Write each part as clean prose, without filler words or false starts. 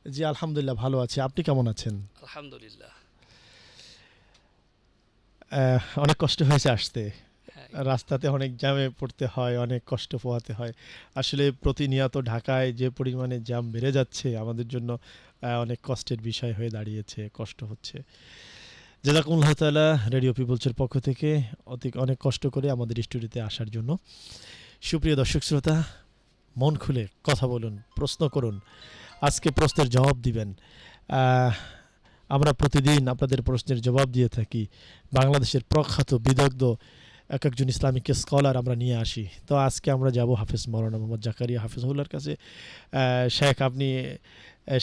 জি, আলহামদুলিল্লাহ ভালো আছি। আপনি কেমন আছেন? আলহামদুলিল্লাহ। অনেক কষ্ট হয়েছে আসতে। হ্যাঁ, একটু। রাস্তাতে অনেক জ্যামে পড়তে হয়, অনেক কষ্ট পোহাতে হয়। আসলে প্রতিনিয়ত ঢাকায় যে পরিমাণে জ্যাম বেড়ে যাচ্ছে আমাদের জন্য অনেক কষ্টের বিষয় হয়ে দাঁড়িয়েছে, কষ্ট হচ্ছে। জাযাকুমুল্লাহ তাআলা রেডিও পিপলসের পক্ষ থেকে অনেক কষ্ট করে আমাদের স্টুডিওতে আসার জন্য। সুপ্রিয় দর্শক শ্রোতা, মন খুলে কথা বলুন, প্রশ্ন করুন। আজকে প্রশ্নের জবাব দিবেন। আহ আমরা প্রতিদিন আপনাদের প্রশ্নের জবাব দিয়ে থাকি। বাংলাদেশের প্রখ্যাত বিদগ্ধ এক একজন ইসলামিক স্কলার আমরা নিয়ে আসি। তো আজকে আমরা যাব হাফেজ মাওলানা মোহাম্মদ জাকারিয়া হাফেজহুল্লাহর কাছে। শেখ, আপনি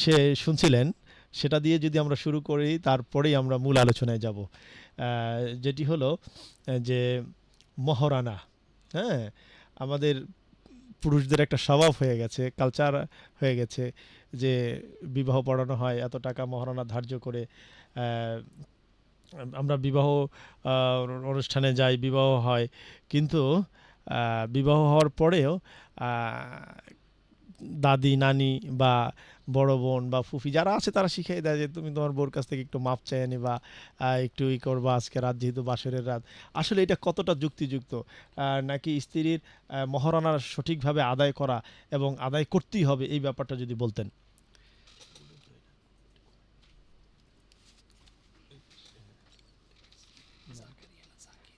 সে শুনছিলেন, সেটা দিয়ে যদি আমরা শুরু করি তারপরেই আমরা মূল আলোচনায় যাব। যেটি হলো যে মহারানা, হ্যাঁ, আমাদের পুরুষদের একটা স্বভাব হয়ে গেছে, কালচার হয়ে গেছে যে বিবাহ পড়ানো হয়, এত টাকা মহারণা ধার্য করে আমরা বিবাহ অনুষ্ঠানে যাই, বিবাহ হয়। কিন্তু বিবাহ হওয়ার পরেও দাদি নানি বা বড় বোন বা ফুফি যারা আছে তারা শিখিয়ে দেয় যে তুমি তোমার বোর কাছ থেকে একটু মাপ চেয়ে নিবা, একটু ই করবা, আজকে রাত যেহেতু বাসরের রাত। আসলে এটা কতটা যুক্তিযুক্ত? নাকি স্ত্রীর মহারণা সঠিকভাবে আদায় করা এবং আদায় করতেই হবে, এই ব্যাপারটা যদি বলতেন। জাকারিয়া না জাকির?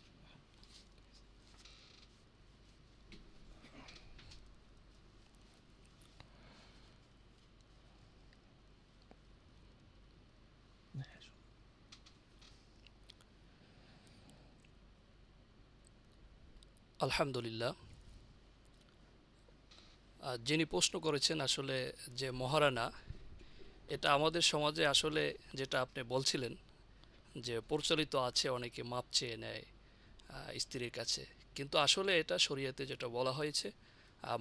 আলহামদুলিল্লাহ। যিনি প্রশ্ন করেছেন আসলে যে মহারানা, এটা আমাদের সমাজে আসলে যেটা আপনি বলছিলেন যে প্রচলিত আছে, অনেকে মাপ চেয়ে নেয় স্ত্রীর কাছে। কিন্তু আসলে এটা শরীয়তে যেটা বলা হয়েছে,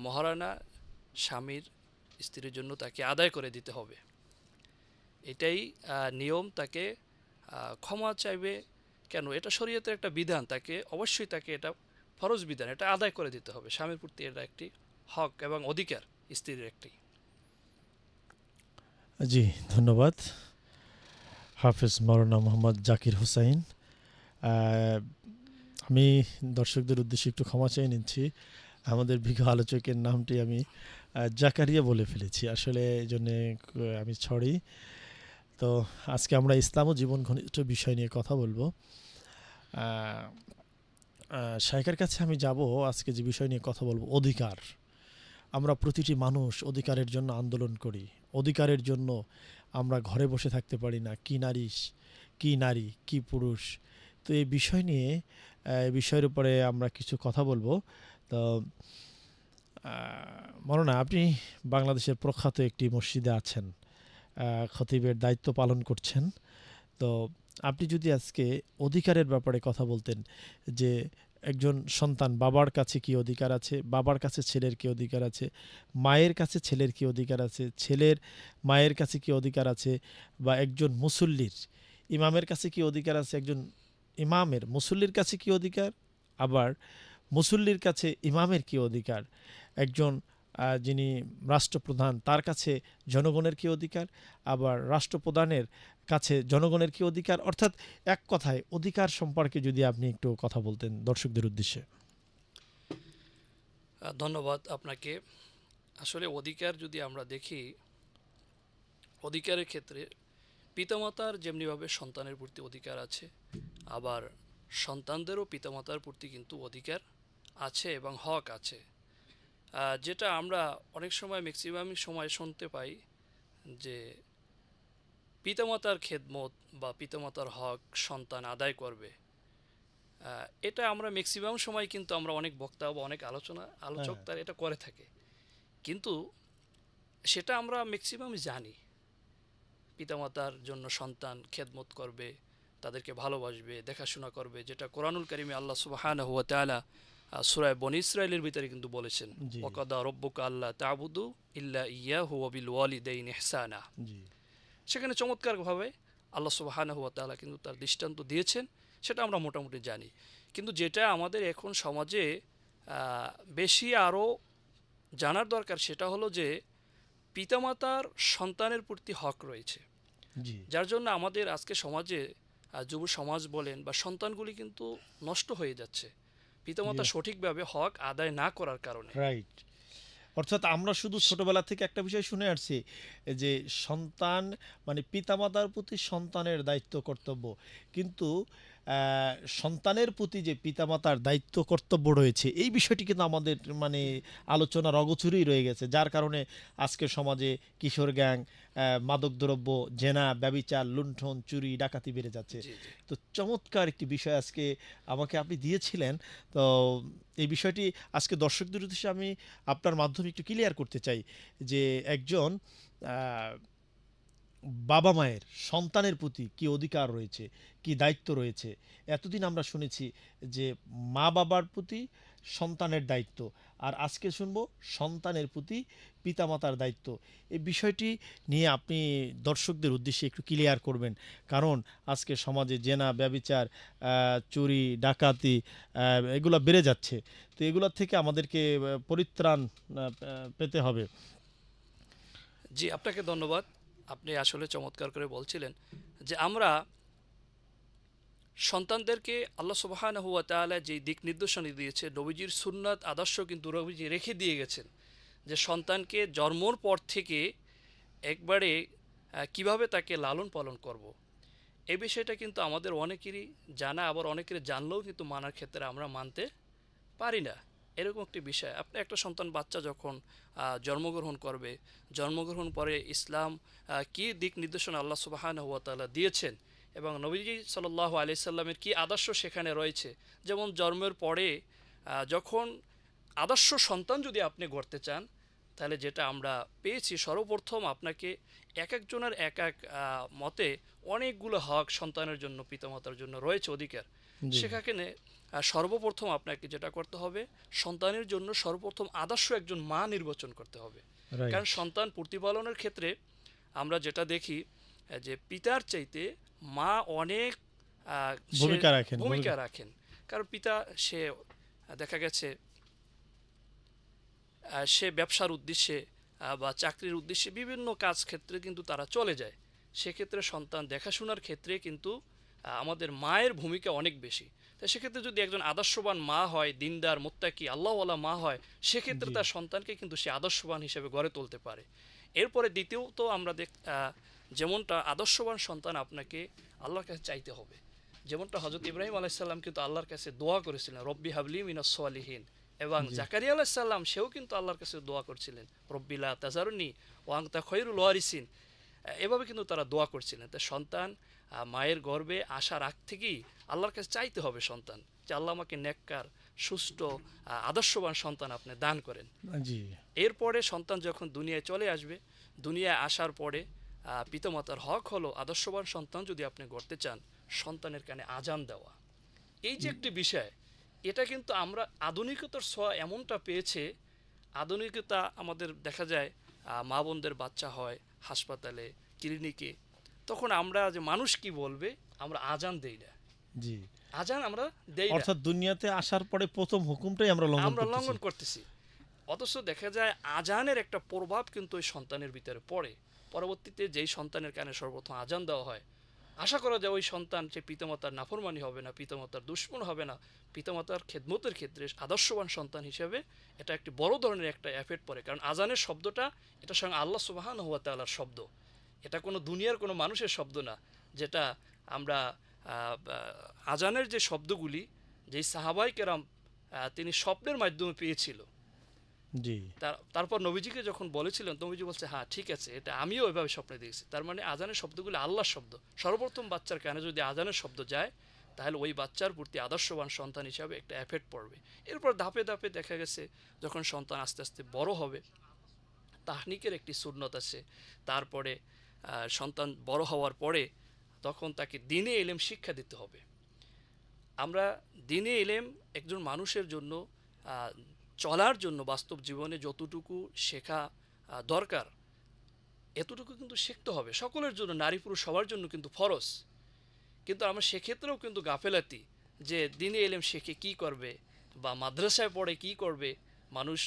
মহারানা স্বামীর স্ত্রীর জন্য তাকে আদায় করে দিতে হবে। এটাই নিয়ম। তাকে ক্ষমা চাইবে কেন? এটা শরীয়তের একটা বিধান, তাকে অবশ্যই তাকে এটা ফরজ বিধান, এটা আদায় করে দিতে হবে। স্বামীর প্রতি এটা একটি হক এবং অধিকার স্ত্রীর একটি। জি, ধন্যবাদ হাফেজ মাওলানা মোহাম্মদ জাকির হোসাইন। আহ, আমি দর্শকদের উদ্দেশ্যে একটু ক্ষমা চেয়ে নিচ্ছি, আমাদের বিজ্ঞ আলোচকের নামটি আমি জাকারিয়া বলে ফেলেছি, আসলে এই জন্যে আমি সরি। তো আজকে আমরা ইসলাম ও জীবন ঘনিষ্ঠ বিষয় নিয়ে কথা বলবো। আহ, শাইখের কাছে আমি যাব। আজকে যে বিষয় নিয়ে কথা বলবো, অধিকার। আমরা প্রতিটি মানুষ অধিকারের জন্য আন্দোলন করি, অধিকারের জন্য আমরা ঘরে বসে থাকতে পারি না। কি নারী, কি নারী, কি পুরুষ। তো এই বিষয় নিয়ে, এই বিষয়ের উপরে আমরা কিছু কথা বলবো। তো মরনা, আপনি বাংলাদেশের প্রখ্যাত একটি মসজিদে আছেন, খতিবের দায়িত্ব পালন করছেন। তো আপনি যদি আজকে অধিকারের ব্যাপারে কথা বলতেন, যে একজন সন্তান বাবার কাছে কি অধিকার আছে, বাবার কাছে ছেলের কি অধিকার আছে, মায়ের কাছে ছেলের কি অধিকার আছে, ছেলের মায়ের কাছে কি অধিকার আছে, বা একজন মুসল্লির ইমামের কাছে কি অধিকার আছে, একজন ইমামের মুসল্লির কাছে কি অধিকার, আবার মুসল্লির কাছে ইমামের কি অধিকার, একজন যিনি রাষ্ট্রপ্রধান তার কাছে জনগণের কি অধিকার, আবার রাষ্ট্রপ্রধানের কাছে জনগণের কি অধিকার, অর্থাৎ এক কথায় অধিকার সম্পর্কে যদি আপনি একটু কথা বলতেন দর্শকদের উদ্দেশ্যে। ধন্যবাদ আপনাকে। আসলে অধিকার যদি আমরা দেখি, অধিকারের ক্ষেত্রে পিতামাতার যেমনিভাবে সন্তানের প্রতি অধিকার আছে, আবার সন্তানদেরও পিতামাতার প্রতি কিন্তু অধিকার আছে এবং হক আছে। যেটা আমরা অনেক সময়, ম্যাক্সিমাম সময় শুনতে পাই যে পিতামাতার খেদমত বা পিতামাতার হক সন্তান আদায় করবে। এটা আমরা ম্যাক্সিমাম সময় কিন্তু আমরা অনেক বক্তা বা অনেক আলোচক হ্যাঁ, তার এটা করে থাকে। কিন্তু সেটা আমরা ম্যাক্সিমাম জানি, পিতামাতার জন্য সন্তান খেদমত করবে, তাদেরকে ভালোবাসবে, দেখাশোনা করবে, যেটা কোরআনুল কারিমে আল্লাহ সুবহানাহু ওয়া তাআলা সূরা বনী ইসরাঈলের ভিতরে কিন্তু বলেছেন, জি, ওয়াকাদা রব্বুকা আল্লা তা'বুদু ইল্লা ইয়াহু ওয়া বিল ওয়ালিদাইনি ইহসানা। জি, সেখানে চমৎকারভাবে আল্লাহ সুবহানাহু ওয়া তাআলা কিন্তু তার দৃষ্টান্ত দিয়েছেন, সেটা আমরা মোটামুটি জানি। কিন্তু যেটা আমাদের এখন সমাজে বেশি আরও জানার দরকার, সেটা হলো যে পিতামাতার সন্তানের প্রতি হক রয়েছে, জি যার জন্য আমাদের আজকে সমাজে যুব সমাজ বলেন বা সন্তানগুলি কিন্তু নষ্ট হয়ে যাচ্ছে জি পিতামাতা সঠিকভাবে হক আদায় না করার কারণে। রাইট। অর্থাৎ আমরা শুধু ছোটবেলা থেকে একটা বিষয় শুনে আসছি যে সন্তান মানে পিতামাতার প্রতি সন্তানের দায়িত্ব কর্তব্য, কিন্তু সন্তানের প্রতি যে পিতামাতার দায়িত্ব কর্তব্য রয়েছে এই বিষয়টি কিন্তু আমাদের মানে আলোচনার অগোচরেই রয়ে গেছে, যার কারণে আজকের সমাজে কিশোর গ্যাং, মাদকদ্রব্য, জেনা, ব্যভিচার, লুণ্ঠন, চুরি, ডাকাতি বেড়ে যাচ্ছে। জি জি। তো চমৎকার একটি বিষয় আজকে আমাকে আপনি দিয়েছিলেন। তো এই বিষয়টি আজকে দর্শকদের উদ্দেশ্যে আমি আপনার মাধ্যমে একটু ক্লিয়ার করতে চাই যে একজন আহ, বাবা মায়ের সন্তানের প্রতি কি অধিকার রয়েছে, কি দায়িত্ব রয়েছে। এতদিন আমরা শুনেছি যে মা বাবার প্রতি সন্তানের দায়িত্ব, আর আজকে শুনবো সন্তানের প্রতি পিতামাতার দায়িত্ব। এই বিষয়টি নিয়ে আপনি দর্শকদের উদ্দেশ্যে একটু ক্লিয়ার করবেন, কারণ আজকে সমাজে জেনা, ব্যভিচার, চুরি, ডাকাতি এগুলো বেড়ে যাচ্ছে। তো এগুলোর থেকে আমাদেরকে পরিত্রাণ পেতে হবে। জি, আপনাকে ধন্যবাদ। আপনি আসলে চমৎকার করে বলছিলেন যে আমরা সন্তানদেরকে আল্লাহ সুবহানাহু ওয়া তাআলা যে দিক নির্দেশনা দিয়েছে, নবীজির সুন্নাত আদর্শ কিন্তু নবীজি রেখে দিয়ে গেছেন যে সন্তানকে জন্মর পর থেকে একবারে কিভাবে তাকে লালন পালন করব। এই বিষয়টা কিন্তু আমাদের অনেকেরই জানা, আবার অনেকের জানলেও কিন্তু মানার ক্ষেত্রে আমরা মানতে পারি না। এরকম একটি বিষয়, আপনি একটা সন্তান বাচ্চা যখন জন্মগ্রহণ করবে, জন্মগ্রহণ পরে ইসলাম কী দিক নির্দেশনা আল্লাহ সুবহানাহু ওয়া তাআলা দিয়েছেন এবং নবীজি সাল্লাল্লাহু আলাইহি সাল্লামের কী আদর্শ সেখানে রয়েছে। যেমন জন্মের পরে যখন আদর্শ সন্তান যদি আপনি গড়তে চান, তাহলে যেটা আমরা পেয়েছি সর্বপ্রথম আপনাকে এক একজনের এক এক মতে অনেকগুলো হক সন্তানের জন্য পিতামাতার জন্য রয়েছে অধিকার। জি সেখানে সর্বপ্রথম আপনাকে যেটা করতে হবে, সন্তানের জন্য সর্বপ্রথম আদর্শ একজন মা নির্বাচন করতে হবে। কারণ রাইট। সন্তান প্রতিপালনের ক্ষেত্রে আমরা যেটা দেখি যে পিতার চাইতে মা অনেক সে ভূমিকা রাখেন ভূমিকা ভূমিকা। রাখেন। কারণ পিতা সে দেখা গেছে সে ব্যবসার উদ্দেশ্যে বা চাকরির উদ্দেশ্যে বিভিন্ন কাজ ক্ষেত্রে কিন্তু তারা চলে যায়। সেক্ষেত্রে সন্তান দেখাশোনার ক্ষেত্রে কিন্তু আমাদের মায়ের ভূমিকা অনেক বেশি। তাই সেক্ষেত্রে যদি একজন আদর্শবান মা হয়, দিনদার, মুত্তাকি, আল্লাহওয়ালা মা হয়, সেক্ষেত্রে জি তার সন্তানকে কিন্তু সে আদর্শবান হিসেবে গড়ে তুলতে পারে। এরপরে দ্বিতীয়ত আমরা যেমনটা আদর্শবান সন্তান আপনাকে আল্লাহর কাছে চাইতে হবে। যেমনটা হজরত ইব্রাহিম আলাইসাল্লাম কিন্তু আল্লাহর কাছে দোয়া করেছিলেন, রব্বি হাবলি মিনাস সালিহিন। এবং জি জাকারিয়া আলাইসাল্লাম সেও কিন্তু আল্লাহর কাছে দোয়া করছিলেন, রব্বিলা তাজারুনি ওয়াংতা খৈরুল ওয়ারিসিন। এভাবে কিন্তু তারা দোয়া করছিলেন। তাই সন্তান মায়ের গর্ভে আসার আগ থেকেই আল্লাহর কাছে চাইতে হবে সন্তান যে আল্লাহ আমাকে নেককার, সুষ্ঠু, আদর্শবান সন্তান আপনি দান করেন। জি এরপরে সন্তান যখন দুনিয়ায় চলে আসবে, দুনিয়ায় আসার পরে পিতামাতার হক হলো আদর্শবান সন্তান যদি আপনি গড়তে চান, সন্তানের কানে আজান দেওয়া। এই যে একটি বিষয়, এটা কিন্তু আমরা আধুনিকতার ছোঁয়া এমনটা পেয়েছে। আধুনিকতা আমাদের দেখা যায় মা বোনদের বাচ্চা হয় হাসপাতালে, ক্লিনিকে, তখন আমরা যে মানুষ কি বলবে আমরা আজান দেই না, জি আজান আমরা দেই না, অর্থাৎ দুনিয়াতে আসার পরে প্রথম হুকুমটাই আমরা লঙ্ঘন আমরা করতেছি। লঙ্ঘন করতেছি। অথচ দেখা যায় আজানের একটা প্রভাব কিন্তু ওই সন্তানের ভিতরে পড়ে। পরবর্তীতে যেই সন্তানের কানে সর্বপ্রথম আজান দেওয়া হয়, আশা করা যায় ওই সন্তান সে পিতামাতার নাফরমানি হবে না, পিতামাতার দুশ্মন হবে না, পিতামাতার খেদমতের ক্ষেত্রে আদর্শবান সন্তান হিসেবে এটা একটি বড় ধরনের একটা এফেক্ট পড়ে। কারণ আজানের শব্দটা এটা স্বয়ং আল্লাহ সুবহানাহু ওয়া তাআলার শব্দ, এটা কোনো দুনিয়ার কোনো মানুষের শব্দ না। যেটা আমরা আজানের যে শব্দগুলি, যেই সাহাবাই কেরাম তিনি স্বপ্নের মাধ্যমে পেয়েছিল, জি তারপর নবীজিকে যখন বলেছিলেন, নবীজি বলছে হ্যাঁ ঠিক আছে, এটা আমিও এভাবে স্বপ্নে দেখেছি। তার মানে আজানের শব্দগুলো আল্লাহর শব্দ। সর্বপ্রথম বাচ্চার কানে যদি আজানের শব্দ যায়, তাহলে ওই বাচ্চার প্রতি আদর্শবান সন্তান হিসাবে একটা এফেক্ট পড়বে। এরপর ধাপে ধাপে দেখা গেছে যখন সন্তান আস্তে আস্তে বড় হবে, তাহনিকের একটি সুন্নত আছে। তারপরে সন্তান বড় হওয়ার পরে তখন তাকে দ্বীনে ইলম শিক্ষা দিতে হবে। আমরা দ্বীনে ইলম একজন মানুষের জন্য চলার জন্য বাস্তব জীবনে যতটুকু শেখা দরকার, এতটুকু কিন্তু শিখতে হবে সকলের জন্য, নারী পুরুষ সবার জন্য কিন্তু ফরজ। কিন্তু আমরা সেক্ষেত্রেও কিন্তু গাফেলাতি, যে দ্বীনে ইলম শিখে কি করবে বা মাদ্রাসায় পড়ে কি করবে মানুষ,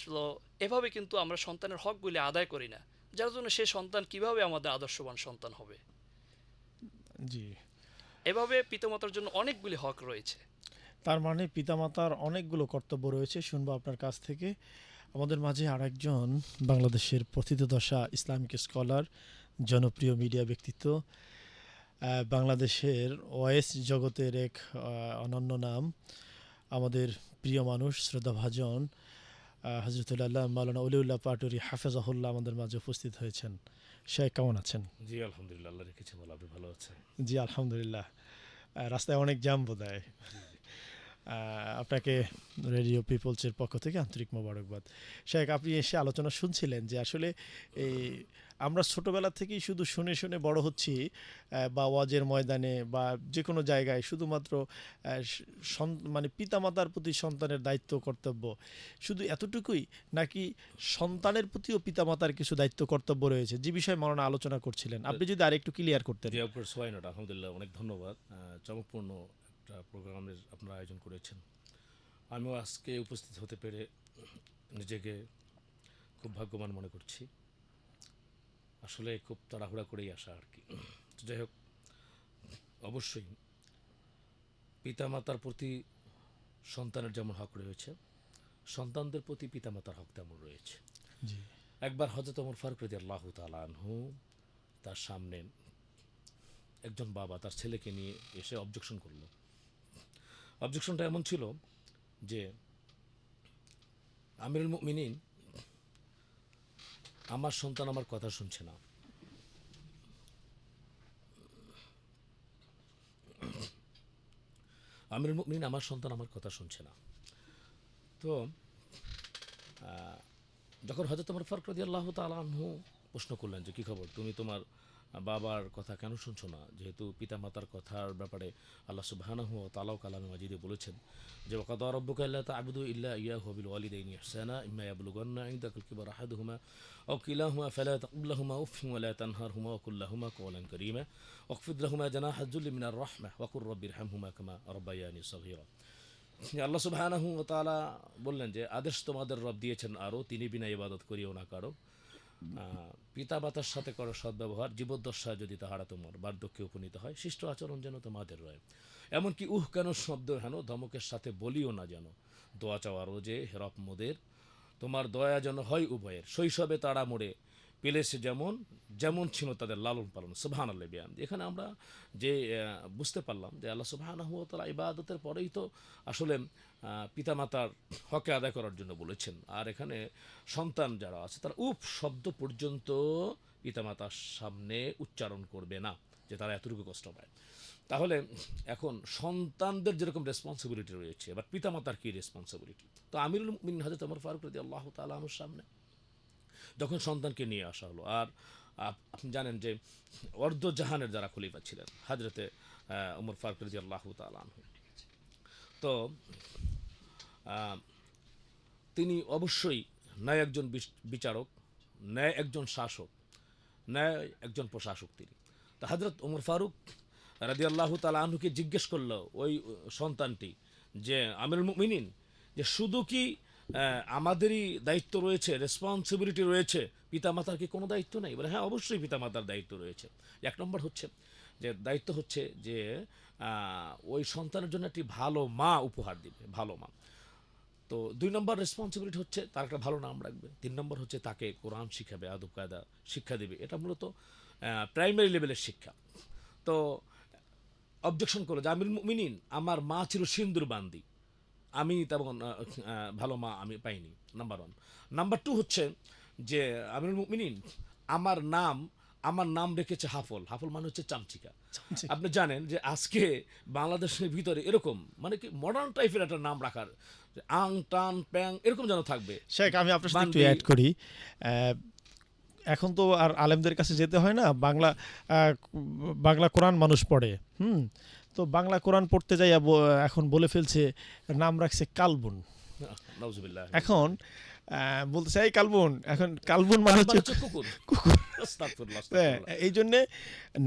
এভাবে কিন্তু আমরা সন্তানের হকগুলি আদায় করি না। যার জন্য সে সন্তান কিভাবে আমাদের আদর্শবান সন্তান হবে। জি। এভাবে পিতামাতার জন্য অনেকগুলি হক রয়েছে। তার মানে পিতামাতার অনেকগুলো কর্তব্য রয়েছে, শুনবো আপনার কাছ থেকে। আমাদের মাঝে আরেকজন বাংলাদেশের প্রথিতযশা ইসলামিক স্কলার, জনপ্রিয় মিডিয়া ব্যক্তিত্ব, বাংলাদেশের ওয়েস জগতের এক অনন্য নাম, আমাদের প্রিয় মানুষ, শ্রদ্ধাভাজন হজরতুল্লাহ মাওলানা অলিউল্লাহ পাটুরি হাফেজাহুল্লাহ আমাদের মাঝে উপস্থিত হয়েছেন। শেখ কেমন আছেন? জি আলহামদুলিল্লাহ, আল্লাহ রেখেছে ভালো। আপনি ভালো আছেন? জি আলহামদুলিল্লাহ। রাস্তায় অনেক জ্যাম বোধহয়। আপনাকে রেডিও পিপলসের পক্ষ থেকে আন্তরিক মোবারকবাদ। শেখ, আপনি এসে আলোচনা শুনছিলেন যে আসলে এই আমরা ছোটোবেলা থেকেই শুধু শুনে শুনে বড় হচ্ছি, বা ওয়াজের ময়দানে বা যে কোনো জায়গায় শুধুমাত্র মানে পিতামাতার প্রতি সন্তানের দায়িত্ব কর্তব্য শুধু এতটুকুই, নাকি সন্তানের প্রতিও পিতামাতার কিছু দায়িত্ব কর্তব্য রয়েছে, যে বিষয়ে মাওলানা আলোচনা করছিলেন, আপনি যদি আরেকটু ক্লিয়ার করতেন। জি অফকোর্স, ওয়াই নট। আলহামদুলিল্লাহ, অনেক ধন্যবাদ। চমকপূর্ণ একটা প্রোগ্রামের আপনারা আয়োজন করেছেন। আমিও আজকে উপস্থিত হতে পেরে নিজেকে খুব ভাগ্যবান মনে করছি। আসলে খুব তাড়াহুড়া করেই আসা আর কি। তো যাই হোক, অবশ্যই পিতামাতার প্রতি সন্তানের যেমন হক রয়েছে, সন্তানদের প্রতি পিতামাতার হক তেমন রয়েছে। জি। একবার হযরত ওমর ফারুক রাদিয়াল্লাহু তাআলা আনহু তার সামনে একজন বাবা তার ছেলেকে নিয়ে এসে অবজেকশন করলো। অবজেকশনটা এমন ছিল যে, আমিরুল মুমিনিন, আমার সন্তান আমার কথা শুনছে না। আমিরুল মুমিনিন, আমার সন্তান আমার কথা শুনছে না। তো যখন হযরত ওমর ফারুক রাদিয়াল্লাহু তাআলা আনহু প্রশ্ন করলেন যে, কী খবর, তুমি তোমার বাবার কথা কেন শুনছো না? যেহেতু পিতামাতার কথার ব্যাপারে আল্লাহ সুবহানাহু ওয়া তাআলা কালামে মাজিদে বলেছেন যে, ওয়াকাদা রাব্বুকা আল্লা তা'বুদু ইল্লা ইয়াহু ওয়া বিল ওয়ালিদাইনি ইহসানা ইম্মা ইয়াবলুগান্না ইনদাকাল কিবারা আহাদুহুমা আও কিলাহুমা ফালা তাকুল লাহুমা উফফিন ওয়া লা তানহারহুমা ওয়া কুল লাহুমা কওলান কারীমা ওয়াখফিদ লাহুমা জানাহা যুল্লি মিনার রাহমাহ ওয়া কুর রাব্বিরহামহুমা কামা রাব্বায়ানি সগীরা। আল্লাহ সুবহানাহু ওয়া তাআলা বললেন যে, আদেশ তোমাদের রব দিয়েছেন আরও, তিনি বিনা ইবাদত করিও না কারো। পিতামাতার সাথে করো সদ্ব্যবহার, জীবদ্দশায় যদি তাহারা তোমার বার্ধক্যে উপনীত হয়, শিষ্ট আচরণ যেন তোমাদের রয়। এমনকি কেন শব্দ হেন ধমকের সাথে বলিও না যেন। দোয়া চাওয়ারও যে হেরপ মোদের, তোমার দয়া যেন হয় উভয়ের। শৈশবে তারা মোড়ে পেলেছে যেমন যেমন ছিল তাদের লালন পালন। সুবহানাল্লাহ বিহামদি। এখানে আমরা যে বুঝতে পারলাম যে আল্লাহ সুবহানাহু ওয়া তাআলা ইবাদতের পরেই তো আসলে পিতামাতার হকে আদায় করার জন্য বলেছেন। আর এখানে সন্তান যারা আছে তারা শব্দ পর্যন্ত পিতামাতার সামনে উচ্চারণ করবে না, যে তারা এতটুকু কষ্ট পায়। তাহলে এখন সন্তানদের যেরকম রেসপন্সিবিলিটি রয়েছে, এবার পিতামাতার কী রেসপন্সিবিলিটি? তো আমিরুল মুমিনিন হযরত ওমর ফারুক রাদিয়াল্লাহু তাআলা আনহুর সামনে যখন সন্তানকে নিয়ে আসা হলো, আর আপনি জানেন যে অর্ধজাহানের যারা খলিফা ছিলেন হযরতে ওমর ফারুক রাদিয়াল্লাহু তাআলা আনহু, তো তিনি অবশ্যই ন্যায় একজন বিচারক, ন্যায় একজন শাসক, ন্যায় একজন প্রশাসক তিনি। তো হযরত ওমর ফারুক রাদিয়াল্লাহু তাআলা আনহুকে জিজ্ঞেস করলো ওই সন্তানটি যে, আমিরুল মুমিনিন, যে শুধু কি আমাদেরই দায়িত্ব রয়েছে, রেসপন্সিবিলিটি রয়েছে, পিতামাতার কি কোনো দায়িত্ব নেই? বলে, হ্যাঁ অবশ্যই পিতামাতার দায়িত্ব রয়েছে। এক নম্বর হচ্ছে যে দায়িত্ব হচ্ছে যে ওই সন্তানের জন্য একটি ভালো মা উপহার দিবে, ভালো মা। তো 2 নম্বর রেসপন্সিবিলিটি হচ্ছে তার একটা ভালো নাম রাখবে। 3 নম্বর হচ্ছে তাকে কোরআন শিখাবে, আদব কায়দা শিক্ষা দেবে। এটা মূলত প্রাইমারি লেভেলের শিক্ষা। তো অবজেকশন করলো যে, আমিরুল মুমিনিন, আমার মা ছিল সিন্দুর বান্দি, আমি তেমন ভালো মা আমি পাইনি, নাম্বার 1। নাম্বার 2 হচ্ছে যে, আমিরুল মুমিনিন, আমার নাম রেখেছে হাফল। হাফল মানে হচ্ছে চামচিকা। আপনি জানেন যে আজকে বাংলাদেশের ভিতরে এরকম মানে কি মডার্ন টাইপের একটা নাম রাখার, আং টান প্যাং এরকম যেন থাকবে। শেখ, আমি আপনার সাথে একটু অ্যাড করি। এখন তো আর আলেমদের কাছে যেতে হয় না, বাংলা কোরআন মানুষ পড়ে। তো বাংলা কোরআন পড়তে যাই এখন বলে ফেলছে, নাম রাখছে কালবুন। নাউজুবিল্লাহ। এখন বলতেছে এই কালবুন, এখন কালবুন মানে হচ্ছে কুকুর। আস্তাগফিরুল্লাহ। এই জন্যে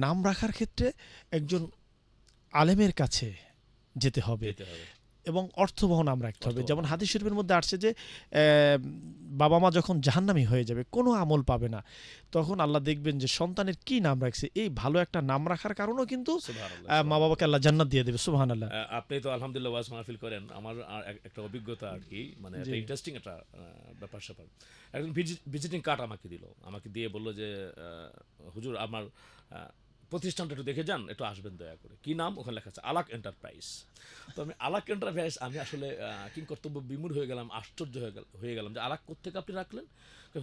নাম রাখার ক্ষেত্রে একজন আলেমের কাছে যেতে হবে। এবং অর্থবহ নাম রাখতে হবে। অর্থবহ। যেমন হাদিস শরীফের মধ্যে আসছে যে বাবা মা যখন জাহান্নামী হয়ে যাবে, কোনো আমল পাবে না, তখন আল্লাহ দেখবেন যে সন্তানের কি নাম রাখছে, এই ভালো একটা নাম রাখার কারণেও কিন্তু সুবহানাল্লাহ, মা সুবহানাল্লাহ। বাবাকে আল্লাহ জান্নাত দিয়ে দেবে। সুবহানাল্লাহ। আপনি তো আলহামদুলিল্লাহ ওয়াজ মাহফিল করেন। আমার একটা অভিজ্ঞতা আর কি, মানে একটা জি। ইন্টারেস্টিং একটা ব্যাপার স্যাপার। একজন ভিজিটিং কার্ড আমাকে দিল, আমাকে দিয়ে বলল যে হুজুর আমার প্রতিষ্ঠানটা একটু দেখে যান, একটু আসবেন দয়া করে। কি নাম? ওখানে লেখা আছে আলাক এন্টারপ্রাইজ। তো আমি আলাক এন্টারপ্রাইজ, আমি আসলে কিংকর্তব্য বিমূঢ় হয়ে গেলাম, আশ্চর্য হয়ে গেলাম যে আলাক কোত্থেকে আপনি রাখলেন?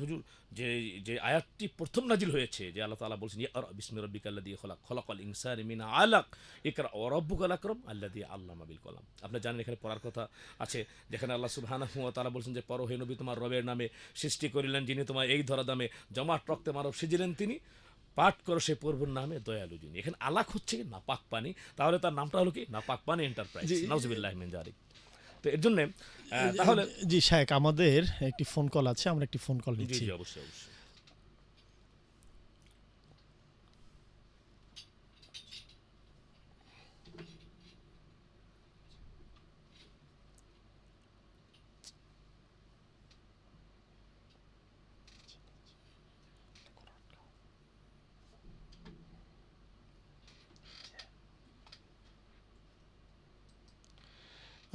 হুজুর, যে যে আয়াতটি প্রথম নাজিল হয়েছে, যে আল্লাহ তাআলা বলছেন ইকরা বিসমি রাব্বিকাল্লাযী খলাক খলাকাল ইনসানা মিন আলাক ইকরা ওয়া রাব্বুকাল আকরাম আল্লাযী আল্লামা বিল কলাম। আপনি জানেন এখানে পড়ার কথা আছে, যেখানে আল্লাহ সুবহানাহু ওয়া তাআলা বলছেন যে পড়ো হে নবী, তোমার রবের নামে সৃষ্টি করিলেন যিনি তোমার এই ধরা দামে জমাট রক্তে মানব সিজিলেন তিনি, পাঠ করো সে প্রভুর নামে দয়ালু যিনি। এখানে আলাক হচ্ছে কি নাপাক পানি, তাহলে তার নামটা হলো কি নাপাক পানি এন্টারপ্রাইজ। জি। নাউজুবিল্লাহি মিন যালিক। তো এর জন্য তাহলে জি শায়েক, আমাদের একটি ফোন কল আছে, আমরা একটি ফোন কল জি নিচ্ছি। জি অবশ্যই অবশ্যই।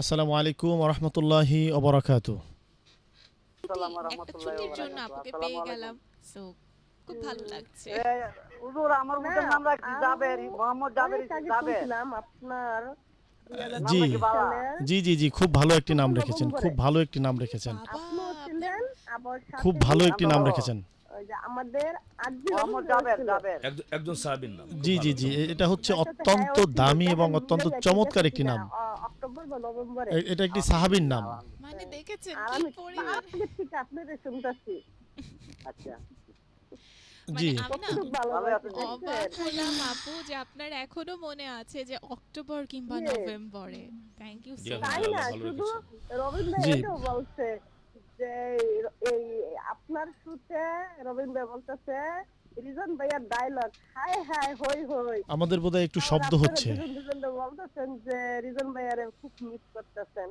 আসসালামু আলাইকুম ওয়া রাহমাতুল্লাহি ওয়া বারাকাতুহু। আসসালামু একটা রাহমাতুল্লাহি ছুটির ওয়া জন্য বারাকাতুহু। আপুকে আসসালামু পেয়ে আলাইকুম। গেলাম, সো খুব ভালো লাগছে। হুজুর আমার মতো নাম রাখছি জাবের, মোহাম্মদ জাবের। জাবের আপনার নাম জি নাকি বাবা? জি জি জি, খুব ভালো একটি নাম রেখেছেন, খুব ভালো একটি নাম রেখেছেন, বাবা, আপনিও ছিলেন, আবার খুব সাথে ভালো একটি নাম আমরা- রেখেছেন। ওই যে আমাদের আজজি মোহাম্মদ জাবের। জাবের একজন সাহাবীর নাম। খুব জি জি ভালো জি, চমৎকার। এটা হচ্ছে সাথে অত্যন্ত হ্যাঁ, ও দামি ছিল, এবং দেখেন অত্যন্ত মিলে চমৎকার গেছে একটি কিনা, নাম। অক্টোবর বা নভেম্বরে। এটা একটি সাহাবীর নাম। মানে দেখেছেন আর কি আমি পরিমাণ, আজকে ঠিক আপনাদের শুনতেছি। আচ্ছা। জি মানে আমি না খুব ভালো ভালো লাগছে, আছেন? অবাক দেখছেন? হলাম আপু যে আপনার এখনো মনে আছে যে অক্টোবর কিংবা Yes. নভেম্বরে। থ্যাংক ইউ জি, সো আল্লাহ তাই মাচ। না, ভালো শুধু রেখেছেন। রবীন্দ্র ভাই জি। এটাও বলছে যে এই আপনার শুতে রবীন্দ্র ভাই বলতেছে রিজন ভাইয়ার ডায়লগ হাই হাই হই হই। আমাদের বোধহয় একটু আর শব্দ আপনারা হচ্ছে। দুজন দুজন বলতেছেন যে রিজন ভাইয়ারে খুব মিস করতেছেন।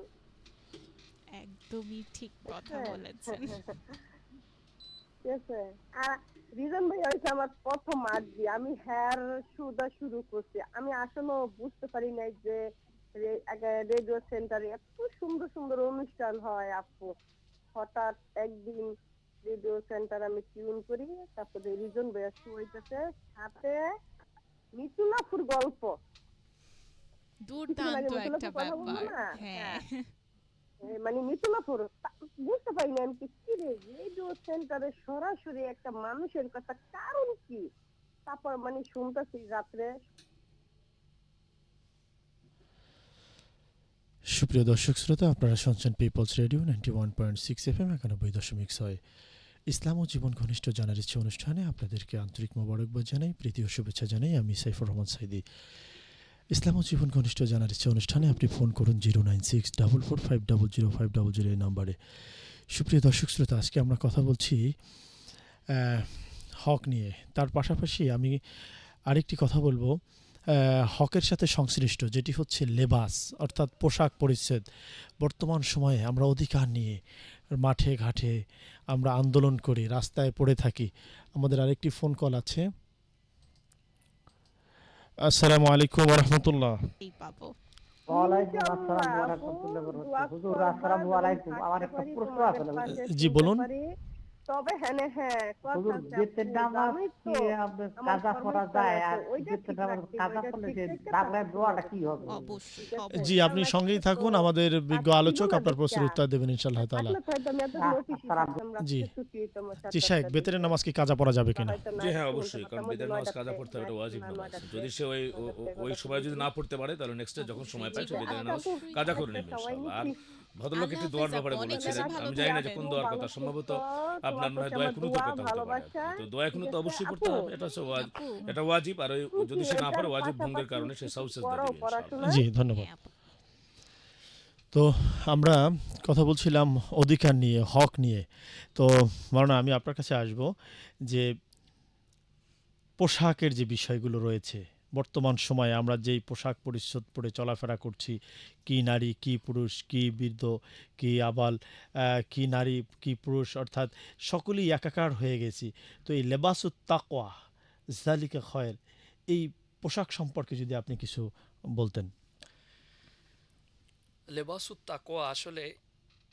একদমই ঠিক কথা বলেছেন। ঠিক আছে। আর রিজন ভাই হয়েছে আমার প্রথম আরজি, আমি হেয়ার শুদা শুরু করছি। আমি আসলে বুঝতে পারি নাই যে রেডিও সেন্টারে এত সুন্দর সুন্দর অনুষ্ঠান হয় আপু। হঠাৎ একদিন রেডিও সেন্টার আমি টিউন করি, তারপরে রিজন ভাইয়া শো হইতেছে, সাথে মিতুলাফুর গল্প। দুর্দান্ত কিছুদিন আগে একটা মিতুলাফুর কথা বলবো ব্যাপার। না? হ্যাঁ, মানে মিতুলাফুর বুঝতে পারি না আমি কি রে, রেডিও সেন্টারে সরাসরি একটা মানুষের কথা, কারণ কি? তারপর মানে শুনতেছি রাত্রে। সুপ্রিয় দর্শক শ্রোতা, আপনারা শুনছেন পিপলস রেডিও 91.6 FM 91.6। ইসলাম ও জীবন ঘনিষ্ঠ জানার ইচ্ছে অনুষ্ঠানে আপনাদেরকে আন্তরিক মোবারকবাদ জানাই, প্রীতি ও শুভেচ্ছা জানাই। আমি সাইফুর রহমান সাইদি। ইসলাম ও জীবন ঘনিষ্ঠ জানার ইচ্ছে অনুষ্ঠানে আপনি ফোন করুন 09644500500 এই নাম্বারে। সুপ্রিয় দর্শক শ্রোতা, আজকে আমরা কথা বলছি হক নিয়ে। তার পাশাপাশি আমি আরেকটি কথা বলবো হকের সাথে সংশ্লিষ্ট, যেটি হচ্ছে লেবাস, অর্থাৎ পোশাক পরিচ্ছদ। বর্তমান সময়ে আমরা অধিকার নিয়ে মাঠে ঘাটে আমরা আন্দোলন করি, রাস্তায় পড়ে থাকি। আমাদের আরেকটি ফোন কল আছে। আসসালামু আলাইকুম ওয়া রাহমাতুল্লাহ। এই পাবো। ওয়ালাইকুম আসসালাম ওয়া রাহমাতুল্লাহি ওয়া বারাকাতুহু। হুজুর আসসালামু আলাইকুম। আমার একটা প্রশ্ন আছে। জি, বলুন। তবে হ্যাঁ হুজুর বেতের নামাজ কি আপনার কাজা করা যায়? আর বেতের নামাজ কাজা করলে যে দাবরায় দোয়াটা কি হবে? অবশ্যই জি, অবশ্যই। আপনি সঙ্গেই থাকুন, আমাদের বিজ্ঞ আলোচক আপনার প্রশ্নের উত্তর দেবেন ইনশাআল্লাহ তাআলা। জি শায়েখ, বেতনের নামাজ কি কাজা পড়া যাবে কিনা? জি হ্যাঁ অবশ্যই, কারণ বেদের নামাজ কাজা পড়তে হবে, এটা ওয়াজিব নামাজ। যদি সে ওই সময় যদি না পড়তে পারে, তাহলে নেক্সট ডে যখন সময় পায় সে বেদের নামাজ কাজা করে নেবে ইনশাআল্লাহ। আর ভদ্রলোক একটি দোয়ার ব্যাপারে বলেছিলেন, আমি জানি না যে কোন দোয়ার কথা, সম্ভবত আপনার মনে হয় দোয়া কুনুতের কথা হতে পারে। তো দোয়া কুনুত অবশ্যই পড়তে হবে, এটা হচ্ছে এটা ওয়াজিব। আর যদি সে না পারে, ওয়াজিব ভঙ্গের কারণে সে সাউ সেজদা দিবে ইনশাআল্লাহ। জি, ধন্যবাদ। হ্যাঁ আপু। তো আমরা কথা বলছিলাম অধিকার নিয়ে, হক নিয়ে। তো মাওলানা, আমি আপনার কাছে আসব যে পোশাকের যে বিষয়গুলো রয়েছে, বর্তমান সময়ে আমরা যেই পোশাক পরিচ্ছদ পরে চলাফেরা করছি, কি নারী, কি পুরুষ, কি বৃদ্ধ, কি আবাল, কি নারী, কি পুরুষ, অর্থাৎ সকলেই একাকার হয়ে গেছি। তো এই লেবাসুত তাকওয়া জালিকা খয়ের, এই পোশাক সম্পর্কে যদি আপনি কিছু বলতেন। লেবাসুত তাকওয়া আসলে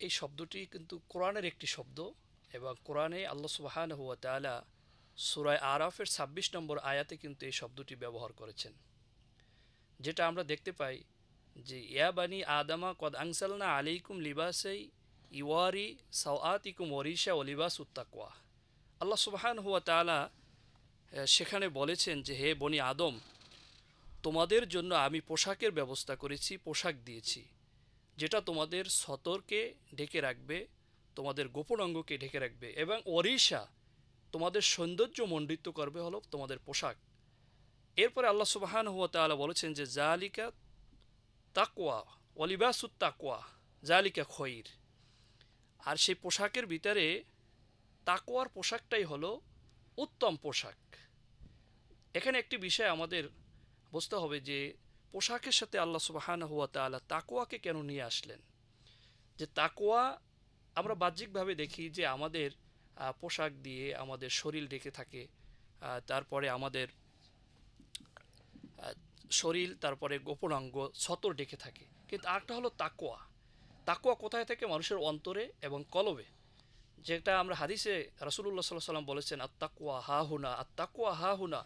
এই শব্দটি কিন্তু কোরআনের একটি শব্দ, এবং কোরআনে আল্লাহ সুবহানাহু ওয়া তাআলা সূরা আরাফের ২৬ নম্বর আয়াতে কিন্তু এই শব্দটি ব্যবহার করেছেন, যেটা আমরা দেখতে পাই যে ইয়া বানি আদামা কদ আনসালনা আলাইকুম লিবাসাই ইওয়ারি সাওআতিকুম ওয়ারিশা ও লিবাসুত তাকওয়া। আল্লাহ সুবহানাহু ওয়া তাআলা সেখানে বলেছেন যে হে বনি আদম, তোমাদের জন্য আমি পোশাকের ব্যবস্থা করেছি, পোশাক দিয়েছি, যেটা তোমাদের সতরকে ঢেকে রাখবে, তোমাদের গোপন অঙ্গকে ঢেকে রাখবে, এবং ওরিশা, তোমাদের সৌন্দর্য মণ্ডিত করবে হলো তোমাদের পোশাক। এরপরে আল্লাহ সুবহানাহু ওয়া তাআলা বলেছেন যে জালিকা তাকওয়া ওয়ালিবাসুত তাকওয়া জালিকা খৈর। আর সেই পোশাকের ভিতরে তাকওয়ার পোশাকটাই হলো উত্তম পোশাক। এখানে একটি বিষয় আমাদের বুঝতে হবে যে পোশাকের সাথে আল্লাহ সুবহানাহু ওয়া তাআলা তাকওয়াকে কেন নিয়ে আসলেন। যে তাকওয়া আমরা বাহ্যিকভাবে দেখি যে আমাদের পোশাক দিয়ে আমাদের শরীর ঢেকে থাকে, তারপরে আমাদের শরীর, তারপরে গোপনাঙ্গ সতর ঢেকে থাকে, কিন্তু আরেকটা হলো তাকওয়া। তাকওয়া কোথায় থাকে? মানুষের অন্তরে এবং কলবে, যেটা আমরা হাদিসে রাসূলুল্লাহ সাল্লাল্লাহু আলাইহি ওয়াসাল্লাম বলেছেন আত্তাকওয়া হাহুনা, আত্তাকওয়া হাহুনা,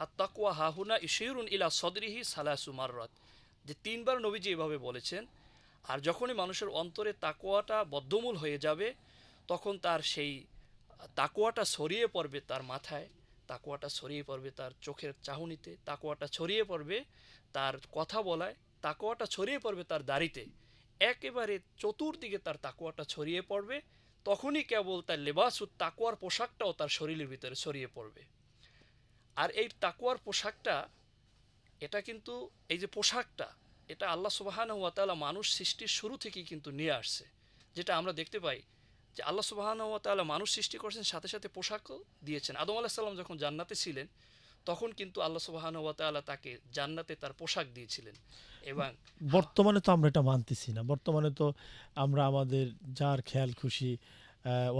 আত্তাকওয়া হাহুনা ইশিরুন ইলা সদরিহি সালাসু মাররাত। যে তিনবার নবীজি এভাবে বলেছেন। আর যখনই মানুষের অন্তরে তাকওয়াটা বদ্ধমূল হয়ে যাবে, তখন তার সেই তাকওয়াটা ছড়িয়ে পড়বে তার মাথায়, তাকওয়াটা ছড়িয়ে পড়বে তার চোখের চাহনিতে, তাকওয়াটা ছড়িয়ে পড়বে তার কথা বলায়, তাকওয়াটা ছড়িয়ে পড়বে তার দাড়িতে, একেবারে চতুর্দিকে তার তাকওয়াটা ছড়িয়ে পড়বে। তখনই কেবল তার লেবাসুত তাকওয়ার পোশাকটাও তার শরীরের ভিতরে ছড়িয়ে পড়বে। আর এই তাকওয়ার পোশাকটা, এটা কিন্তু এই যে পোশাকটা, এটা আল্লাহ সুবহানাহু ওয়া তাআলা মানুষ সৃষ্টির শুরু থেকেই কিন্তু নিয়ে আসছে। যেটা আমরা দেখতে পাই যে আল্লাহ সুবহানাহু ওয়া তাআলা মানুষ সৃষ্টি করেছেন, সাথে সাথে পোশাকও দিয়েছেন। আদম আলাইহিস সালাম যখন জান্নাতে ছিলেন, তখন কিন্তু আল্লাহ সুবহানাহু ওয়া তাআলা তাকে জান্নাতে তার পোশাক দিয়েছিলেন। এবং বর্তমানে তো আমরা এটা মানতেছি না। বর্তমানে তো আমরা আমাদের যার খেয়াল খুশি